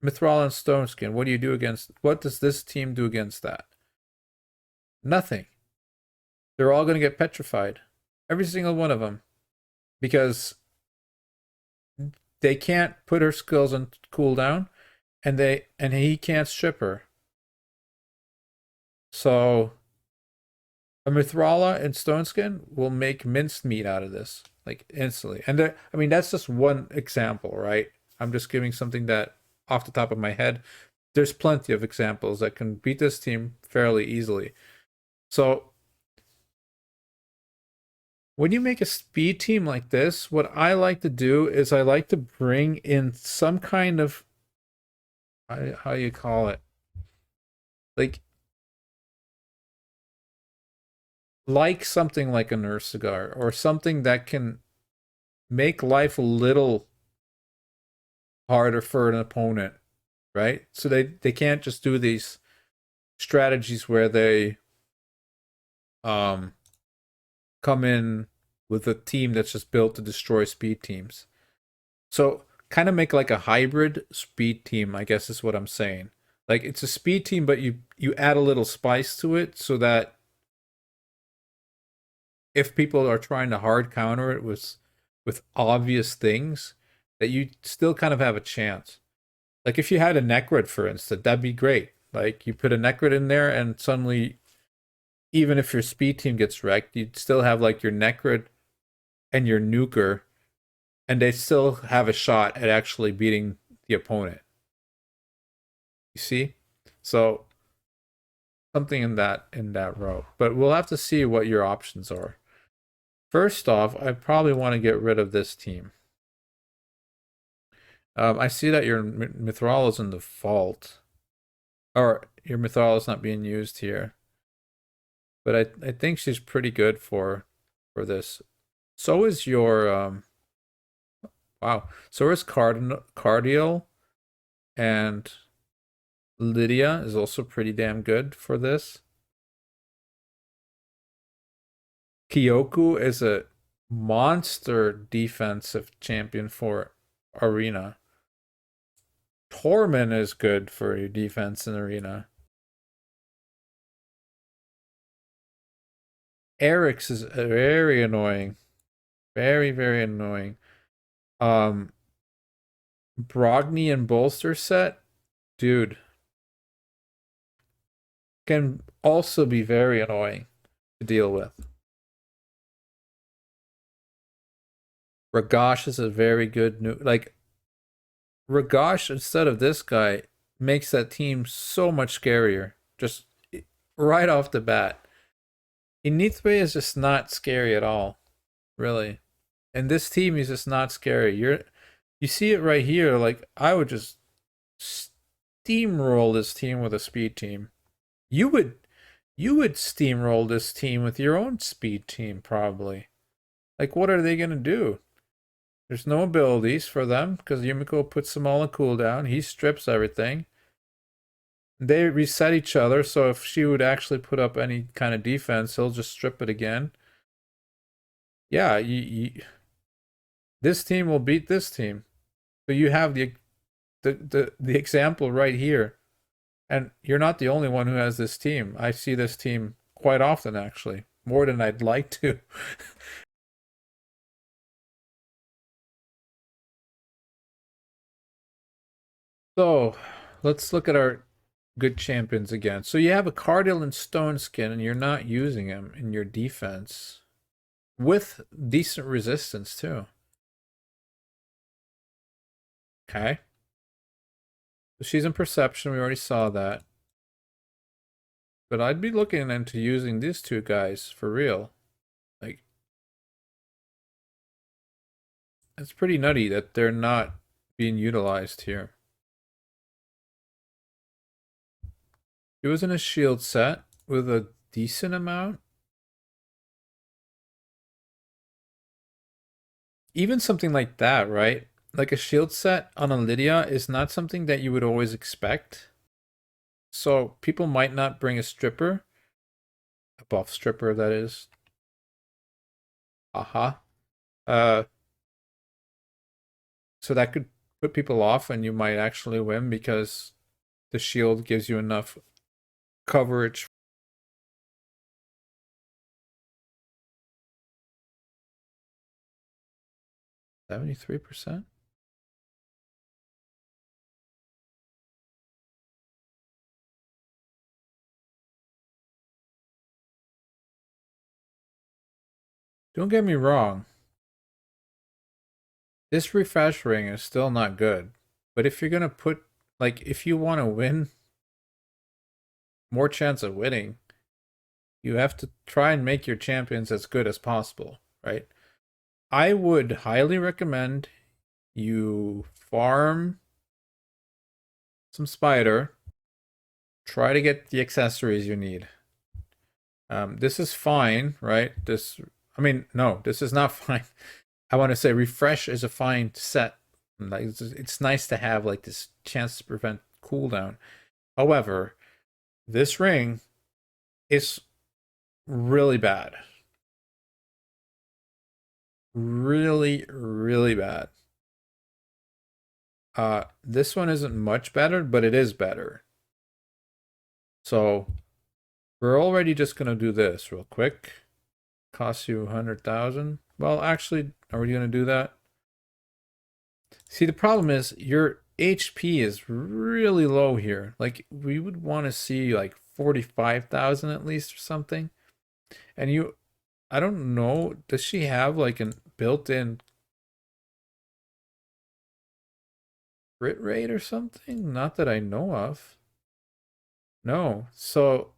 Mithrala in Stone Skin. What do you do against? What does this team do against that? Nothing. They're all going to get petrified. Every single one of them. Because they can't put her skills on cooldown and he can't strip her. So a Mithrala and Stone Skin will make minced meat out of this, like instantly. And I mean, that's just one example, right? I'm just giving something that off the top of my head. There's plenty of examples that can beat this team fairly easily. So when you make a speed team like this, what I like to do is I like to bring in some kind of, how you call it, like something like a Nerf cigar or something that can make life a little harder for an opponent, right? So they can't just do these strategies where they come in with a team that's just built to destroy speed teams. So kind of make like a hybrid speed team, I guess is what I'm saying. Like it's a speed team, but you add a little spice to it so that if people are trying to hard counter it with obvious things, that you still kind of have a chance. Like if you had a Necrid, for instance, that'd be great. Like you put a Necrid in there and suddenly, even if your speed team gets wrecked, you'd still have like your Necrid and your Nuker, and they still have a shot at actually beating the opponent. You see? So something in that row. But we'll have to see what your options are. First off, I probably want to get rid of this team. I see that your Mithril is in the vault. Or your Mithril is not being used here. But I think she's pretty good for this. So is your wow. So is Cardial, and Lydia is also pretty damn good for this. Kyoku is a monster defensive champion for Arena. Torment is good for your defense in Arena. Eric's is very annoying. Very, very annoying. Brogni and Bolster set, dude, can also be very annoying to deal with. Ragash is a very good new, like, Ragash instead of this guy makes that team so much scarier. Just right off the bat. Inithwe is just not scary at all. Really. And this team is just not scary. You see it right here, like I would just steamroll this team with a speed team. You would You would steamroll this team with your own speed team, probably. Like, what are they going to do? There's no abilities for them because Yumiko puts them all in cooldown. He strips everything. They reset each other, so if she would actually put up any kind of defense, he'll just strip it again. Yeah, this team will beat this team. So you have the example right here. And you're not the only one who has this team. I see this team quite often, actually, more than I'd like to. So let's look at our good champions again. So you have a Cardinal and Stone Skin, and you're not using him in your defense with decent resistance too. Okay. So she's in Perception. We already saw that. But I'd be looking into using these two guys for real. Like, it's pretty nutty that they're not being utilized here. He was in a shield set with a decent amount. Even something like that, right? Like a shield set on a Lydia is not something that you would always expect. So people might not bring a stripper. A buff stripper, that is. Aha. Uh, so that could put people off and you might actually win because the shield gives you enough coverage. 73%? Don't get me wrong. This refresh ring is still not good. But if you're going to put, like, if you want to win, more chance of winning, you have to try and make your champions as good as possible, right? I would highly recommend you farm some spider, try to get the accessories you need. This is fine, right? I mean, no, this is not fine. I want to say refresh is a fine set. Like it's nice to have like this chance to prevent cooldown. However, this ring is really bad. Really, really bad. This one isn't much better, but it is better. So we're already just gonna do this real quick. Costs you 100,000. Well, actually, are we gonna do that? See, the problem is your HP is really low here. Like we would want to see like 45,000 at least or something. And you, I don't know, does she have like a built-in crit rate or something? Not that I know of. No. So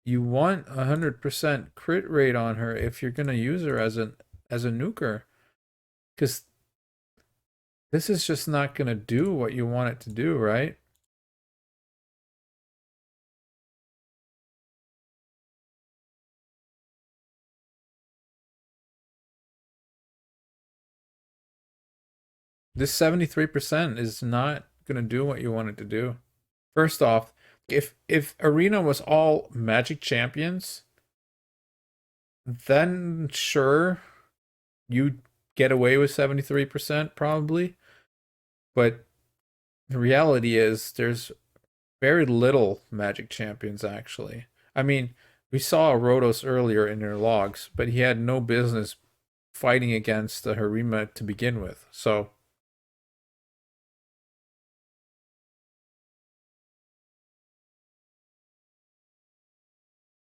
you want 100% crit rate on her if you're gonna use her as a nuker, because this is just not gonna do what you want it to do, right? This 73% is not gonna do what you want it to do. First off, if Arena was all Magic champions, then sure, you'd get away with 73% probably. But the reality is there's very little Magic champions actually. I mean, we saw Rotos earlier in their logs, but he had no business fighting against the Harima to begin with. So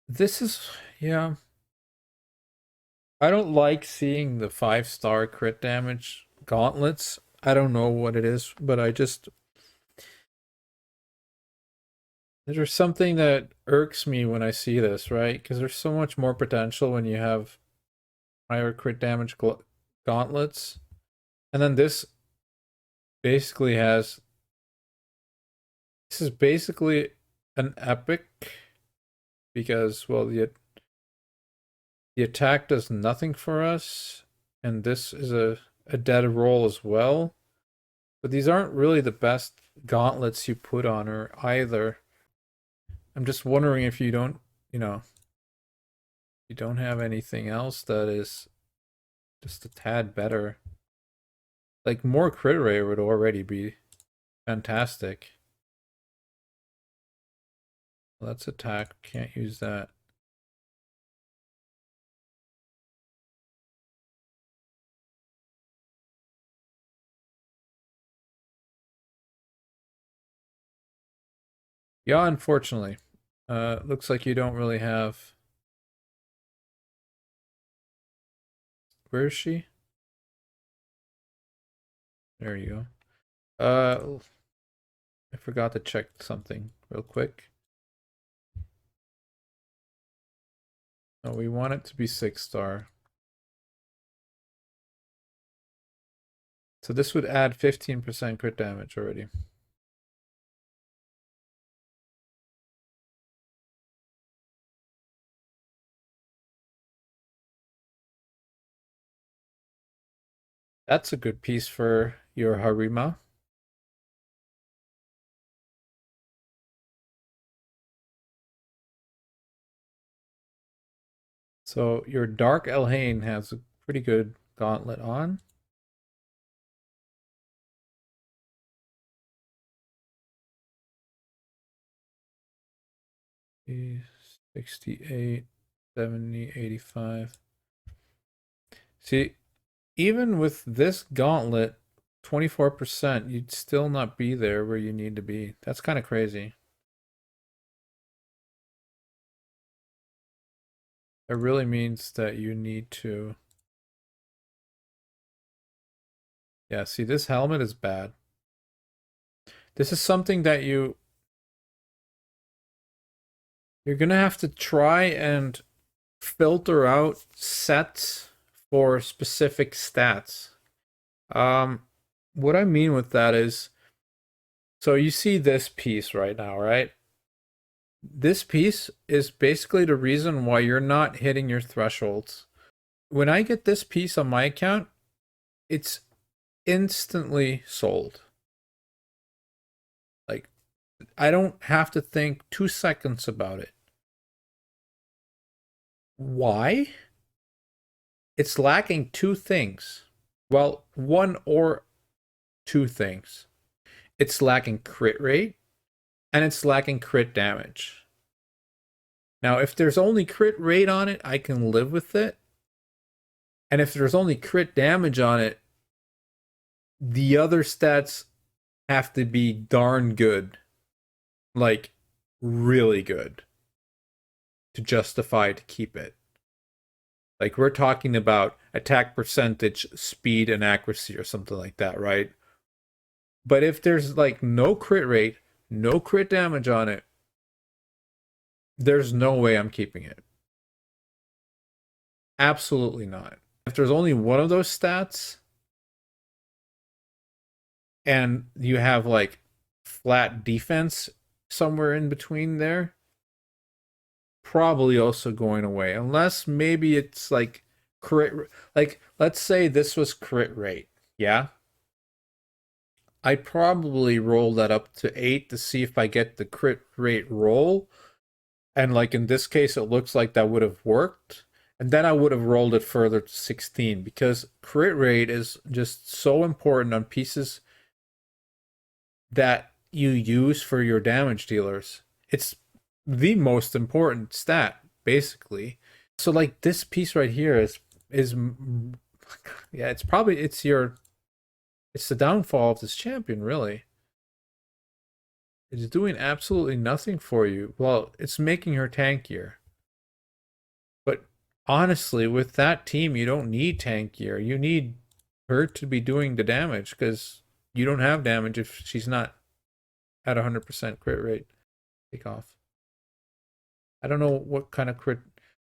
this is, yeah. I don't like seeing the 5-star crit damage gauntlets. I don't know what it is, but there's something that irks me when I see this, right? Because there's so much more potential when you have higher crit damage gauntlets. And then this basically has This is basically an epic because, well, the attack does nothing for us, and this is a dead roll as well. But these aren't really the best gauntlets you put on her either. I'm just wondering if you don't, you know, you don't have anything else that is just a tad better. Like more crit rate would already be fantastic. Let's attack. Can't use that. Yeah, unfortunately. Looks like you don't really have. Where is she? There you go. I forgot to check something real quick. Oh, we want it to be 6-star. So this would add 15% crit damage already. That's a good piece for your Harima. So your Dark Elhain has a pretty good gauntlet on. He's 68, 70, 85. See, even with this gauntlet, 24%, you'd still not be there where you need to be. That's kind of crazy. It really means that you need to. Yeah, see, this helmet is bad. This is something that you're gonna have to try and filter out sets for specific stats. What I mean with that is, so you see this piece right now, right? This piece is basically the reason why you're not hitting your thresholds. When I get this piece on my account, it's instantly sold. Like, I don't have to think 2 seconds about it. Why? It's lacking two things. Well, one or two things. It's lacking crit rate and it's lacking crit damage. Now, if there's only crit rate on it, I can live with it. And if there's only crit damage on it, the other stats have to be darn good. Like, really good to justify to keep it. Like, we're talking about attack percentage, speed, and accuracy or something like that, right? But if there's like no crit rate, no crit damage on it, there's no way I'm keeping it. Absolutely not. If there's only one of those stats and you have like flat defense somewhere in between there, probably also going away. Unless maybe it's like crit, like let's say this was crit rate. Yeah. I'd probably roll that up to 8 to see if I get the crit rate roll. And like in this case, it looks like that would have worked. And then I would have rolled it further to 16 because crit rate is just so important on pieces that you use for your damage dealers. It's the most important stat, basically. So like this piece right here is yeah, it's the downfall of this champion, really. It's doing absolutely nothing for you. Well, it's making her tankier. But honestly, with that team, you don't need tankier. You need her to be doing the damage because you don't have damage if she's not at 100% crit rate. Take off. I don't know what kind of crit.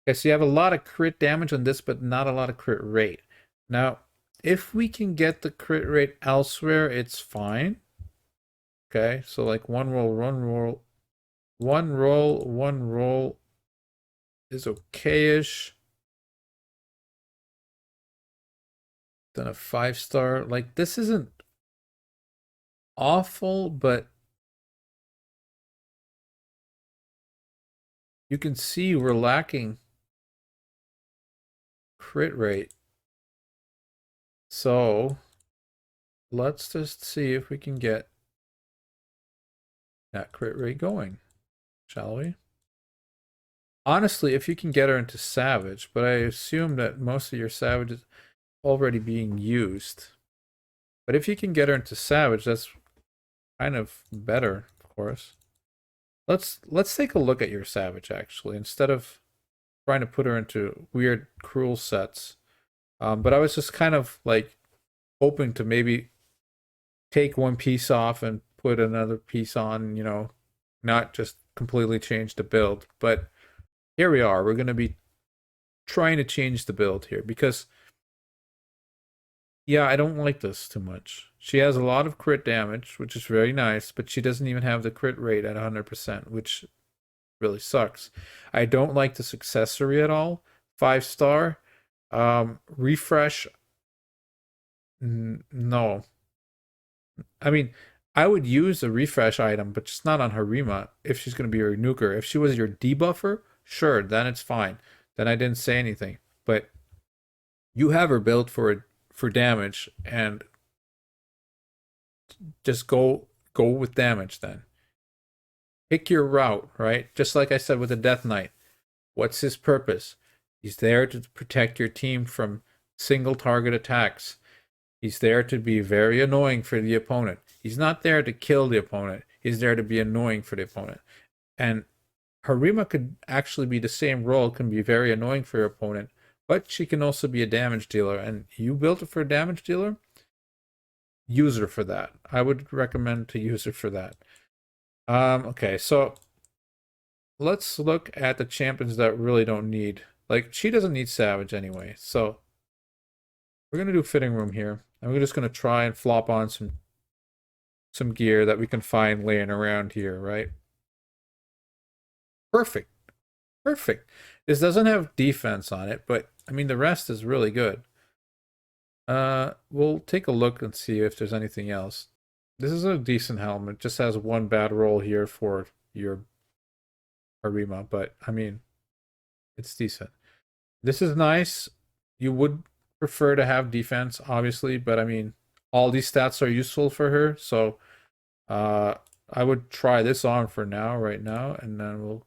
Okay, so you have a lot of crit damage on this, but not a lot of crit rate. Now, if we can get the crit rate elsewhere, it's fine. Okay, so like one roll, one roll is okay-ish. Then a 5-star. Like this isn't awful, but you can see we're lacking crit rate. So let's just see if we can get that crit rate going, shall we? Honestly, if you can get her into Savage, but I assume that most of your Savage is already being used. But if you can get her into Savage, that's kind of better, of course. Let's take a look at your Savage, actually, instead of trying to put her into weird cruel sets. But I was just kind of like hoping to maybe take one piece off and put another piece on, you know, not just completely change the build. But here we are. We're going to be trying to change the build here because, yeah, I don't like this too much. She has a lot of crit damage, which is very nice, but she doesn't even have the crit rate at 100%, which really sucks. I don't like this accessory at all. 5-star. Refresh. No. I mean, I would use a refresh item, but just not on Harima if she's going to be your nuker. If she was your debuffer, sure, then it's fine. Then I didn't say anything. But you have her built for damage, and just go with damage then. Pick your route, right? Just like I said with the Death Knight. What's his purpose? He's there to protect your team from single target attacks. He's there to be very annoying for the opponent. He's not there to kill the opponent. He's there to be annoying for the opponent. And Harima could actually be the same role, can be very annoying for your opponent, but she can also be a damage dealer. And you built it for a damage dealer? Use her for that. I would recommend to use her for that. Okay, so let's look at the champions that really don't need. Like, she doesn't need Savage anyway, so we're gonna do fitting room here. And we're just gonna try and flop on some gear that we can find laying around here, right? Perfect. Perfect. This doesn't have defense on it, but I mean the rest is really good. We'll take a look and see if there's anything else. This is a decent helmet. Just has one bad roll here for your Harima, but I mean, it's decent. This is nice. You would prefer to have defense, obviously, but I mean, all these stats are useful for her, so I would try this on for now, right now, and then we'll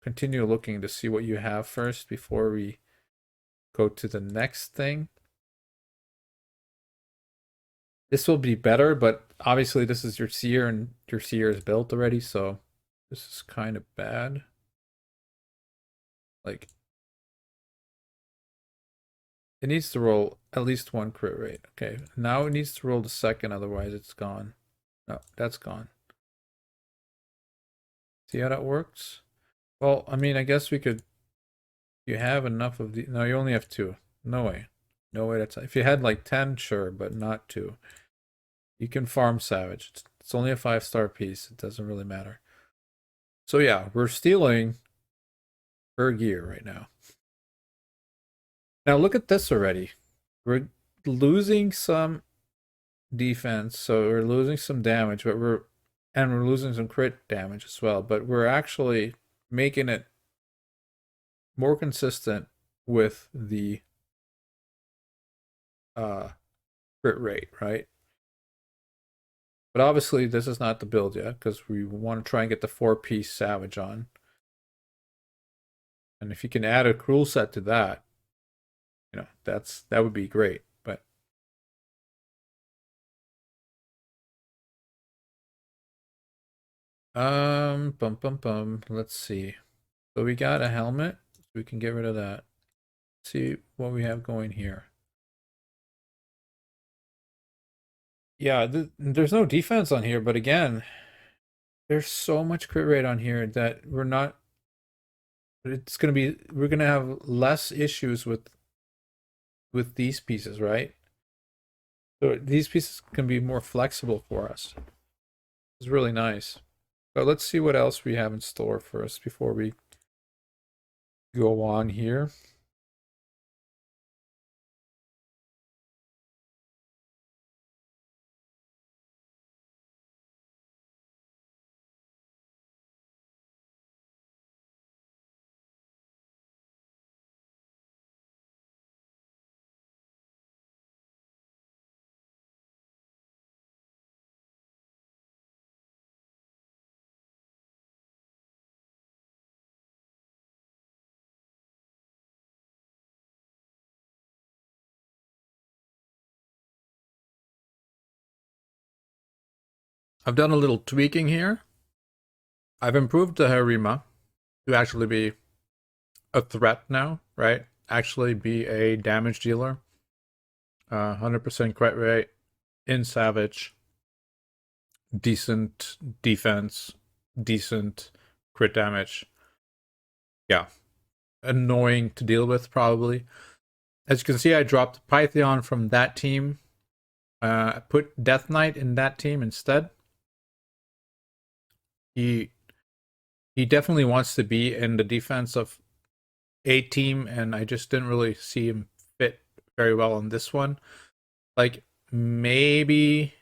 continue looking to see what you have first before we go to the next thing. This will be better, but obviously this is your seer and your seer is built already, so this is kind of bad. Like, it needs to roll at least one crit rate. Okay, now it needs to roll the second, otherwise it's gone. No, that's gone. See how that works? Well, I mean, I guess we could. You have enough of the. No, you only have 2. No way. No way. That's if you had like 10, sure, but not 2. You can farm Savage. It's only a 5-star piece. It doesn't really matter. So yeah, we're stealing her gear right now. Now look at this already. We're losing some defense, so we're losing some damage, but we're losing some crit damage as well. But we're actually making it more consistent with the crit rate, right? But obviously this is not the build yet because we want to try and get the 4-piece Savage on. And if you can add a cruel set to that, you know, that would be great. But let's see. So we got a helmet, so we can get rid of that. Let's see what we have going here. Yeah, there's no defense on here, but again, there's so much crit rate on here that we're gonna have less issues with these pieces, right? So these pieces can be more flexible for us. It's really nice. But let's see what else we have in store for us before we go on here. I've done a little tweaking here. I've improved the Harima to actually be a threat now, right? Actually be a damage dealer. 100% crit rate in Savage. Decent defense. Decent crit damage. Yeah. Annoying to deal with, probably. As you can see, I dropped Python from that team. I put Death Knight in that team instead. He definitely wants to be in the defense of a team, and I just didn't really see him fit very well on this one. Like, maybe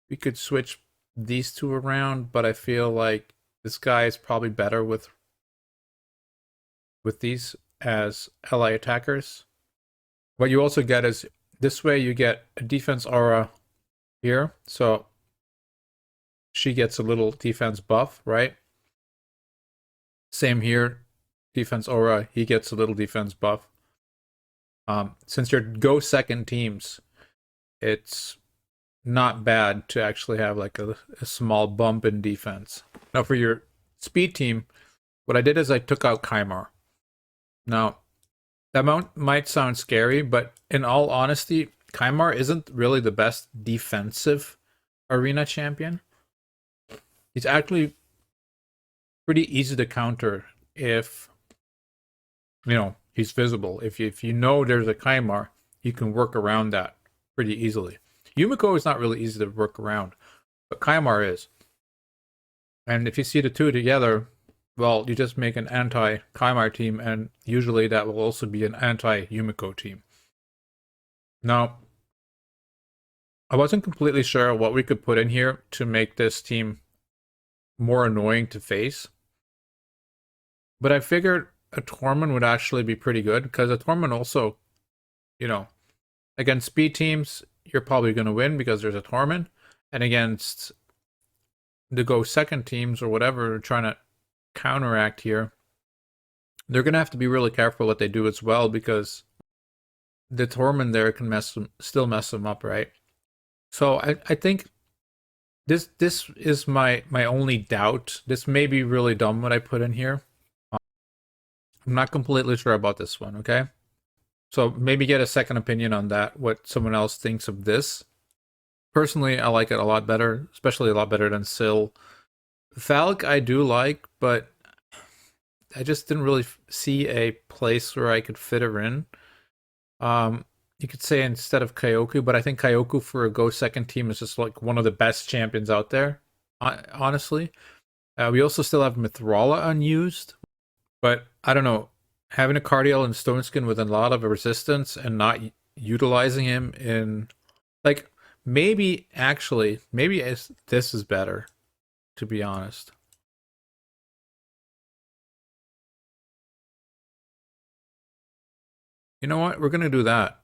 we could switch these two around, but I feel like this guy is probably better with these as ally attackers. What you also get is this way you get a defense aura here, so she gets a little defense buff, right? Same here, defense aura, he gets a little defense buff. Since you're go second teams, it's not bad to actually have like a small bump in defense. Now for your speed team, what I did is I took out Kymar. Now, that might sound scary, but in all honesty, Kymar isn't really the best defensive arena champion. He's actually pretty easy to counter if, you know, he's visible. If you know there's a Kymar, you can work around that pretty easily. Yumiko is not really easy to work around, but Kymar is. And if you see the two together, well, you just make an anti-Kymar team, and usually that will also be an anti-Yumiko team. Now, I wasn't completely sure what we could put in here to make this team more annoying to face. But I figured a Tormund would actually be pretty good, because a Tormund also, you know, against speed teams, you're probably going to win because there's a Tormund. And against the go second teams or whatever trying to counteract here, they're going to have to be really careful what they do as well, because the Tormund there can still mess them up, right? So I think this is my only doubt. This may be really dumb what I put in here. I'm not completely sure about this one, okay? So maybe get a second opinion on that, what someone else thinks of this. Personally, I like it a lot better, especially a lot better than Syl. Falk I do like, but I just didn't really see a place where I could fit her in. You could say instead of Kyoku, but I think Kyoku for a go second team is just like one of the best champions out there, honestly. We also still have Mithrala unused, but I don't know. Having a Cardiel and Stoneskin with a lot of resistance and not utilizing him in, like, maybe this is better, to be honest. You know what? We're gonna do that.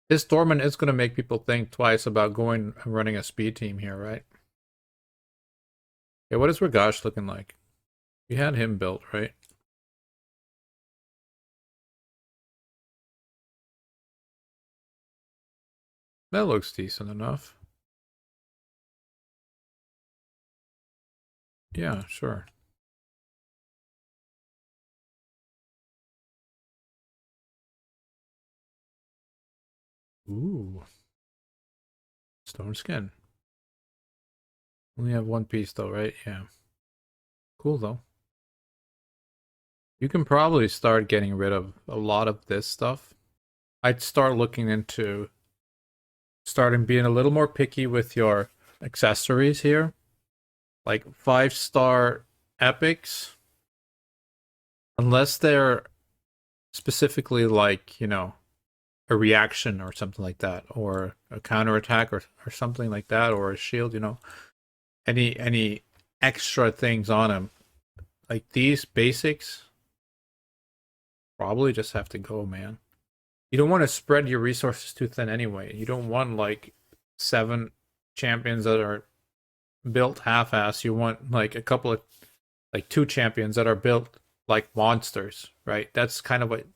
This Tormund is gonna make people think twice about going and running a speed team here, right? Yeah, what is Ragash looking like? We had him built, right? That looks decent enough. Yeah, sure. Ooh. Stone skin. Only have one piece though, right? Yeah. Cool though. You can probably start getting rid of a lot of this stuff. I'd start looking into Starting being a little more picky with your accessories here. Like 5-star epics, unless they're specifically like, a reaction or something like that, or a counterattack or something like that, or a shield, any extra things on them. Like these basics probably just have to go, man. You don't want to spread your resources too thin anyway. You don't want like 7 champions that are built half-ass. You want like a couple of like 2 champions that are built like monsters, right? That's kind of what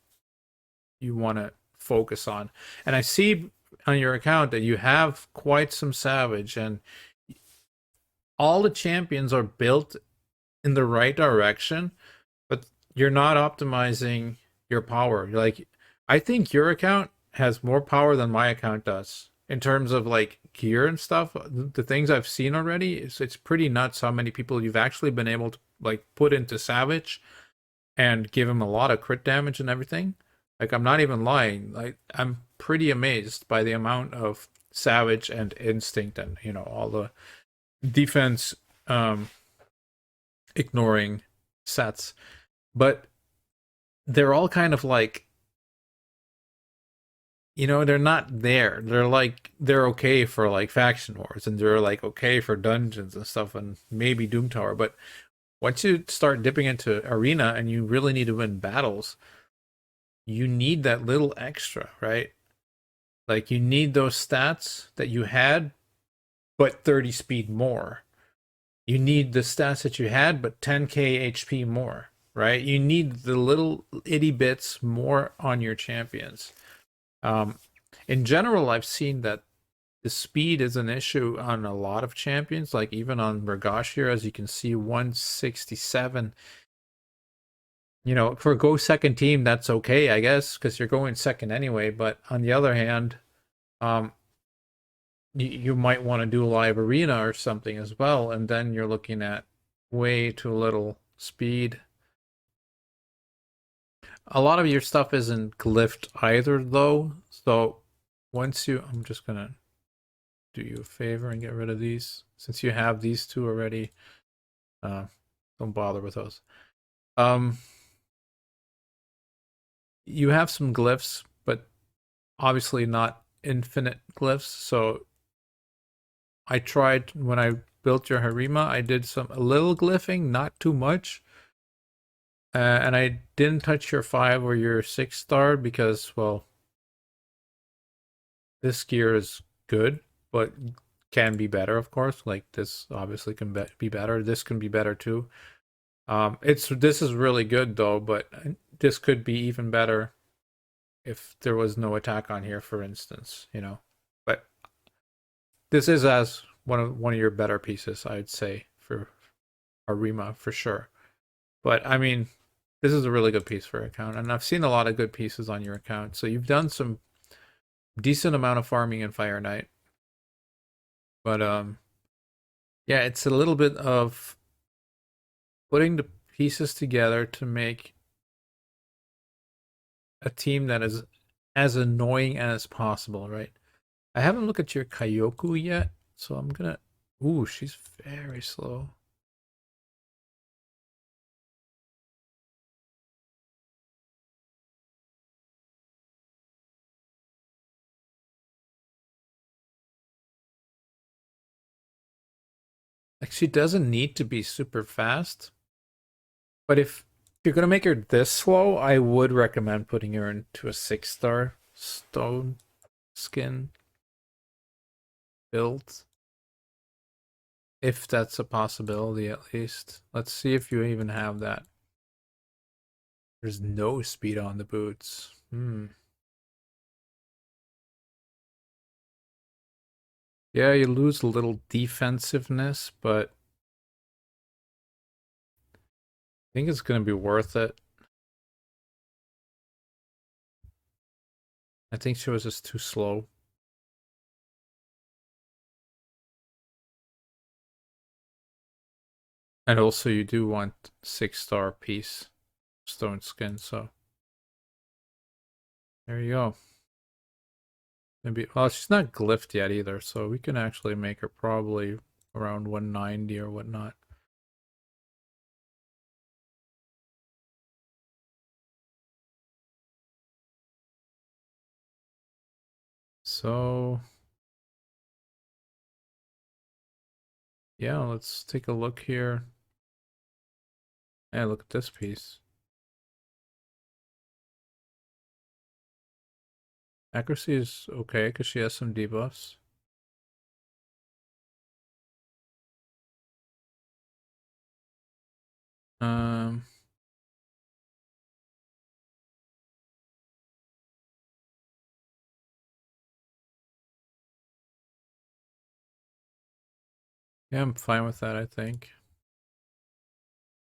you want to focus on. And I see on your account that you have quite some savage, and all the champions are built in the right direction, but you're not optimizing your power. Like, I think your account has more power than my account does in terms of like gear and stuff. The things I've seen already, it's pretty nuts how many people you've actually been able to like put into savage and give him a lot of crit damage and everything. Like, I'm not even lying. Like, I'm pretty amazed by the amount of savage and instinct and all the defense ignoring sets. But they're all kind of like, they're not there. They're okay for like faction wars, and they're like okay for dungeons and stuff, and maybe Doom Tower. But once you start dipping into arena and you really need to win battles, you need that little extra, right? Like, you need those stats that you had, but 30 speed more. You need the stats that you had, but 10k HP more, right? You need the little itty bits more on your champions. Um, in general, I've seen that the speed is an issue on a lot of champions, like even on Murgash here, as you can see, 167. For a go second team, that's okay, I guess, because you're going second anyway. But on the other hand, um, you might want to do a live arena or something as well, and then you're looking at way too little speed. A lot of your stuff isn't glyphed either, though. So I'm just gonna do you a favor and get rid of these since you have these 2 already. Don't bother with those. You have some glyphs, but obviously not infinite glyphs. So I tried when I built your Harima, I did a little glyphing, not too much. And I didn't touch your 5 or your 6-star because, well, this gear is good, but can be better, of course. Like, this obviously can be better. This can be better too. This is really good though, but this could be even better if there was no attack on here, for instance. But this is as one of your better pieces, I'd say, for Arima for sure. But I mean, this is a really good piece for your account, and I've seen a lot of good pieces on your account. So you've done some decent amount of farming in Fire Knight. But yeah, it's a little bit of putting the pieces together to make a team that is as annoying as possible, right? I haven't looked at your Kyoku yet, so I'm gonna. Ooh, she's very slow. Like, she doesn't need to be super fast, but if you're gonna make her this slow, I would recommend putting her into a 6-star stone skin build. If that's a possibility, at least. Let's see if you even have that. There's no speed on the boots. Yeah, you lose a little defensiveness, but I think it's going to be worth it. I think she was just too slow. And also, you do want 6-star piece stone skin, so there you go. Maybe, well, she's not glyphed yet either, so we can actually make her probably around 190 or whatnot. So, yeah, let's take a look here. Yeah, look at this piece. Accuracy is okay because she has some debuffs. Um, yeah, I'm fine with that, I think.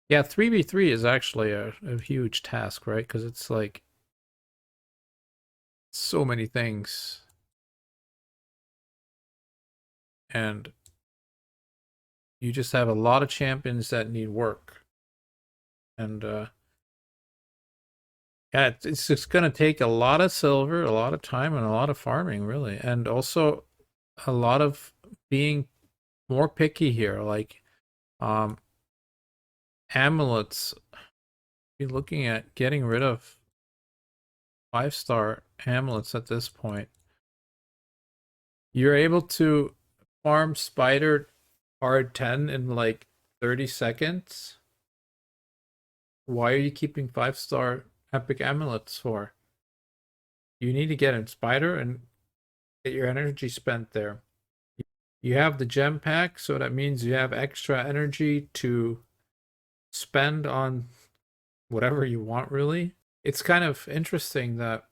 Yeah, 3v3 is actually a huge task, right? Because it's like so many things. And you just have a lot of champions that need work. And yeah, it's just going to take a lot of silver, a lot of time, and a lot of farming, really. And also a lot of being more picky here. Like, um, amulets, be looking at getting rid of 5-star amulets at this point. You're able to farm spider hard 10 in like 30 seconds. Why are you keeping 5-star epic amulets for? You need to get in spider and get your energy spent there. You have the gem pack, so that means you have extra energy to spend on whatever you want, really. It's kind of interesting that,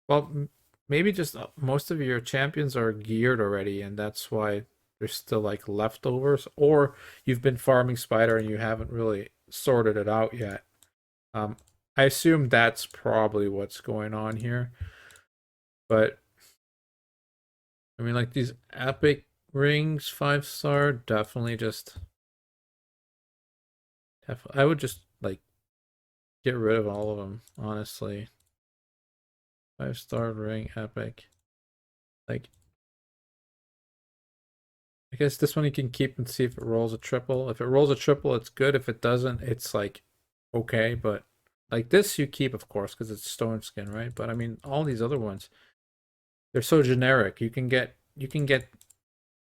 well, maybe just most of your champions are geared already, and that's why there's still like leftovers, or you've been farming spider and you haven't really sorted it out yet. Um, I assume that's probably what's going on here. But I mean, like these epic rings, 5-star, definitely just. I would just like get rid of all of them, honestly. 5-star ring, epic. Like, I guess this one you can keep and see if it rolls a triple. If it rolls a triple, it's good. If it doesn't, it's like okay. But like this, you keep, of course, because it's stone skin, right? But I mean, all these other ones, they're so generic. You can get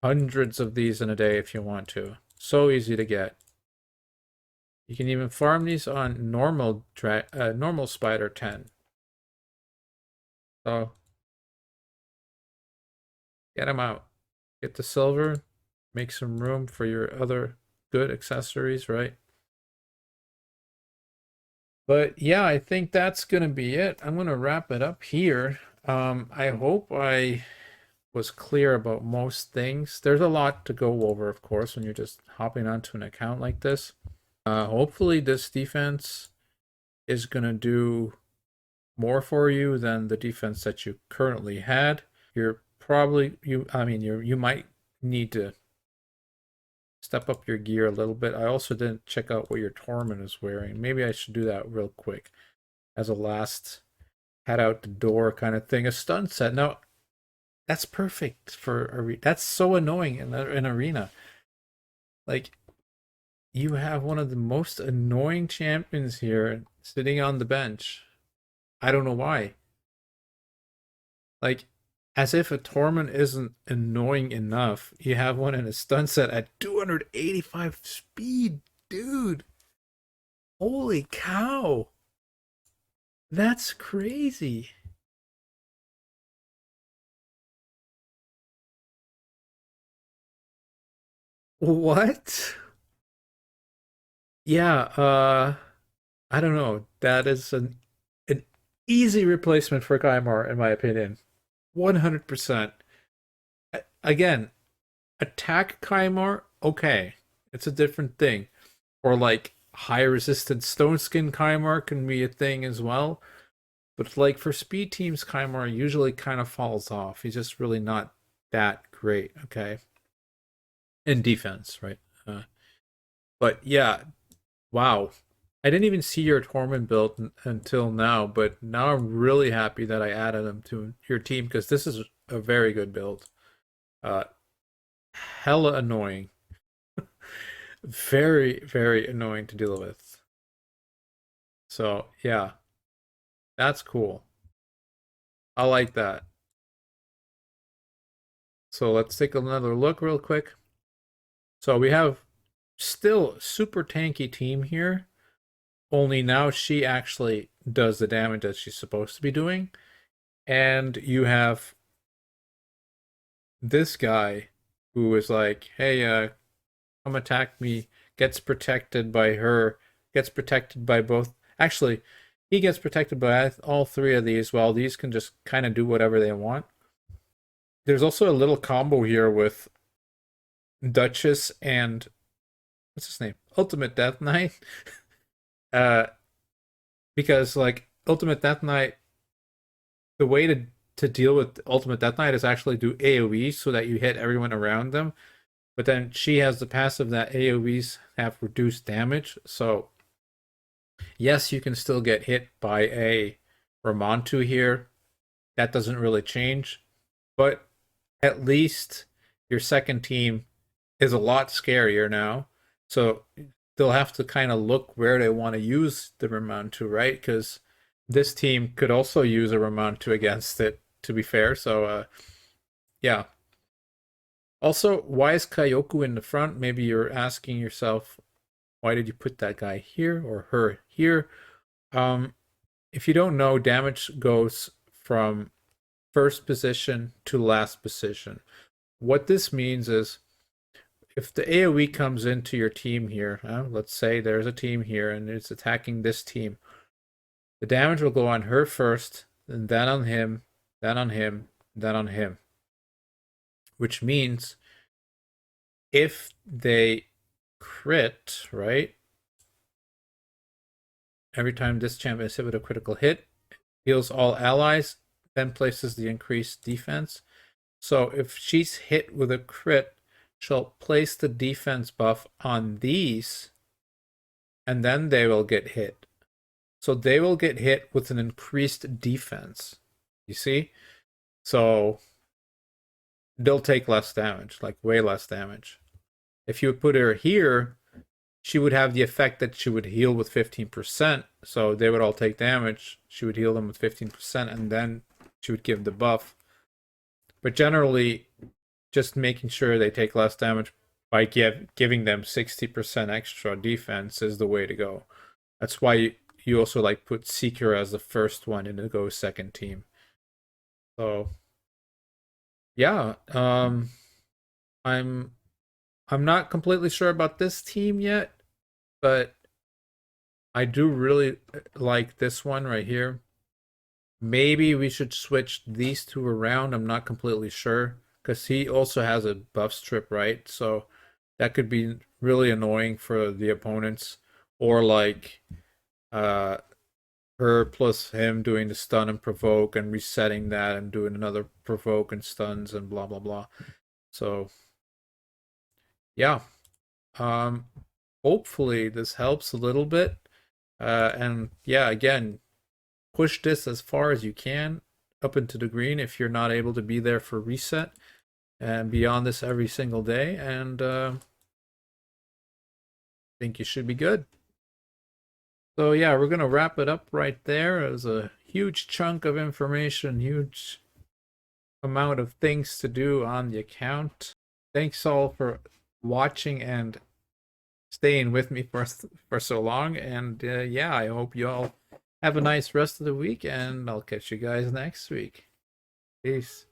hundreds of these in a day if you want to. So easy to get. You can even farm these on normal spider 10. So get them out. Get the silver. Make some room for your other good accessories, right? But yeah, I think that's gonna be it. I'm gonna wrap it up here. I hope I was clear about most things. There's a lot to go over, of course, when you're just hopping onto an account like this. Hopefully this defense is gonna do more for you than the defense that you currently had. You're probably I mean you might need to step up your gear a little bit. I also didn't check out what your Torment is wearing. Maybe I should do that real quick as a last head out the door kind of thing. A stun set. Now, that's perfect for arena. That's so annoying in an arena. Like, you have one of the most annoying champions here sitting on the bench. I don't know why. Like, as if a Torment isn't annoying enough, you have one in a stun set at 285 speed. Dude, holy cow. That's crazy. What? Yeah, I don't know. That is an easy replacement for Kymar, in my opinion. 100%. Again, attack Kymar, okay. It's a different thing. Or like high resistance stone skin Kymar can be a thing as well. But like for speed teams, Kymar usually kind of falls off. He's just really not that great, okay? In defense, right? But yeah, wow. I didn't even see your Torment build until now, but now I'm really happy that I added him to your team because this is a very good build. Uh, Hella annoying. Very, very annoying to deal with. So yeah, that's cool. I like that. So let's take another look real quick. So we have still super tanky team here. Only now she actually does the damage that she's supposed to be doing. And you have this guy who is like, hey, come attack me, gets protected by her, gets protected by both. Actually, he gets protected by all three of these, while these can just kind of do whatever they want. There's also a little combo here with Duchess and what's his name? Ultimate Death Knight. uh because like Ultimate Death Knight, the way to deal with Ultimate Death Knight is actually do AoE so that you hit everyone around them. But then she has the passive that AoEs have reduced damage. So yes, you can still get hit by a Ramontu here. That doesn't really change. But at least your second team is a lot scarier now. So they'll have to kind of look where they want to use the Ramontu, right? Because this team could also use a Ramontu against it, to be fair. So yeah. Also, why is Kaioku in the front? Maybe you're asking yourself, why did you put that guy here or her here? If you don't know, damage goes from first position to last position. What this means is if the AoE comes into your team here, let's say there's a team here and it's attacking this team, the damage will go on her first, and then on him, then on him, then on him. Which means if they crit, right? Every time this champion is hit with a critical hit, heals all allies, then places the increased defense. So if she's hit with a crit, she'll place the defense buff on these, and then they will get hit. So they will get hit with an increased defense. You see? So they'll take less damage, like way less damage. If you put her here, she would have the effect that she would heal with 15%. So they would all take damage. She would heal them with 15%, and then she would give the buff. But generally, just making sure they take less damage by giving them 60% extra defense is the way to go. That's why you also like put Seeker as the first one in the Go second team. So yeah, I'm not completely sure about this team yet, but I do really like this one right here. Maybe we should switch these two around. I'm not completely sure because he also has a buff strip, right? So that could be really annoying for the opponents. Or like her plus him doing the stun and provoke and resetting that and doing another provoke and stuns and blah blah blah. So yeah. Hopefully this helps a little bit. And yeah, again, push this as far as you can up into the green if you're not able to be there for reset, and beyond this every single day, and I think you should be good. So yeah, we're gonna wrap it up right there. It was a huge chunk of information, huge amount of things to do on the account. Thanks all for watching and staying with me for so long, and yeah, I hope you all have a nice rest of the week, and I'll catch you guys next week. Peace.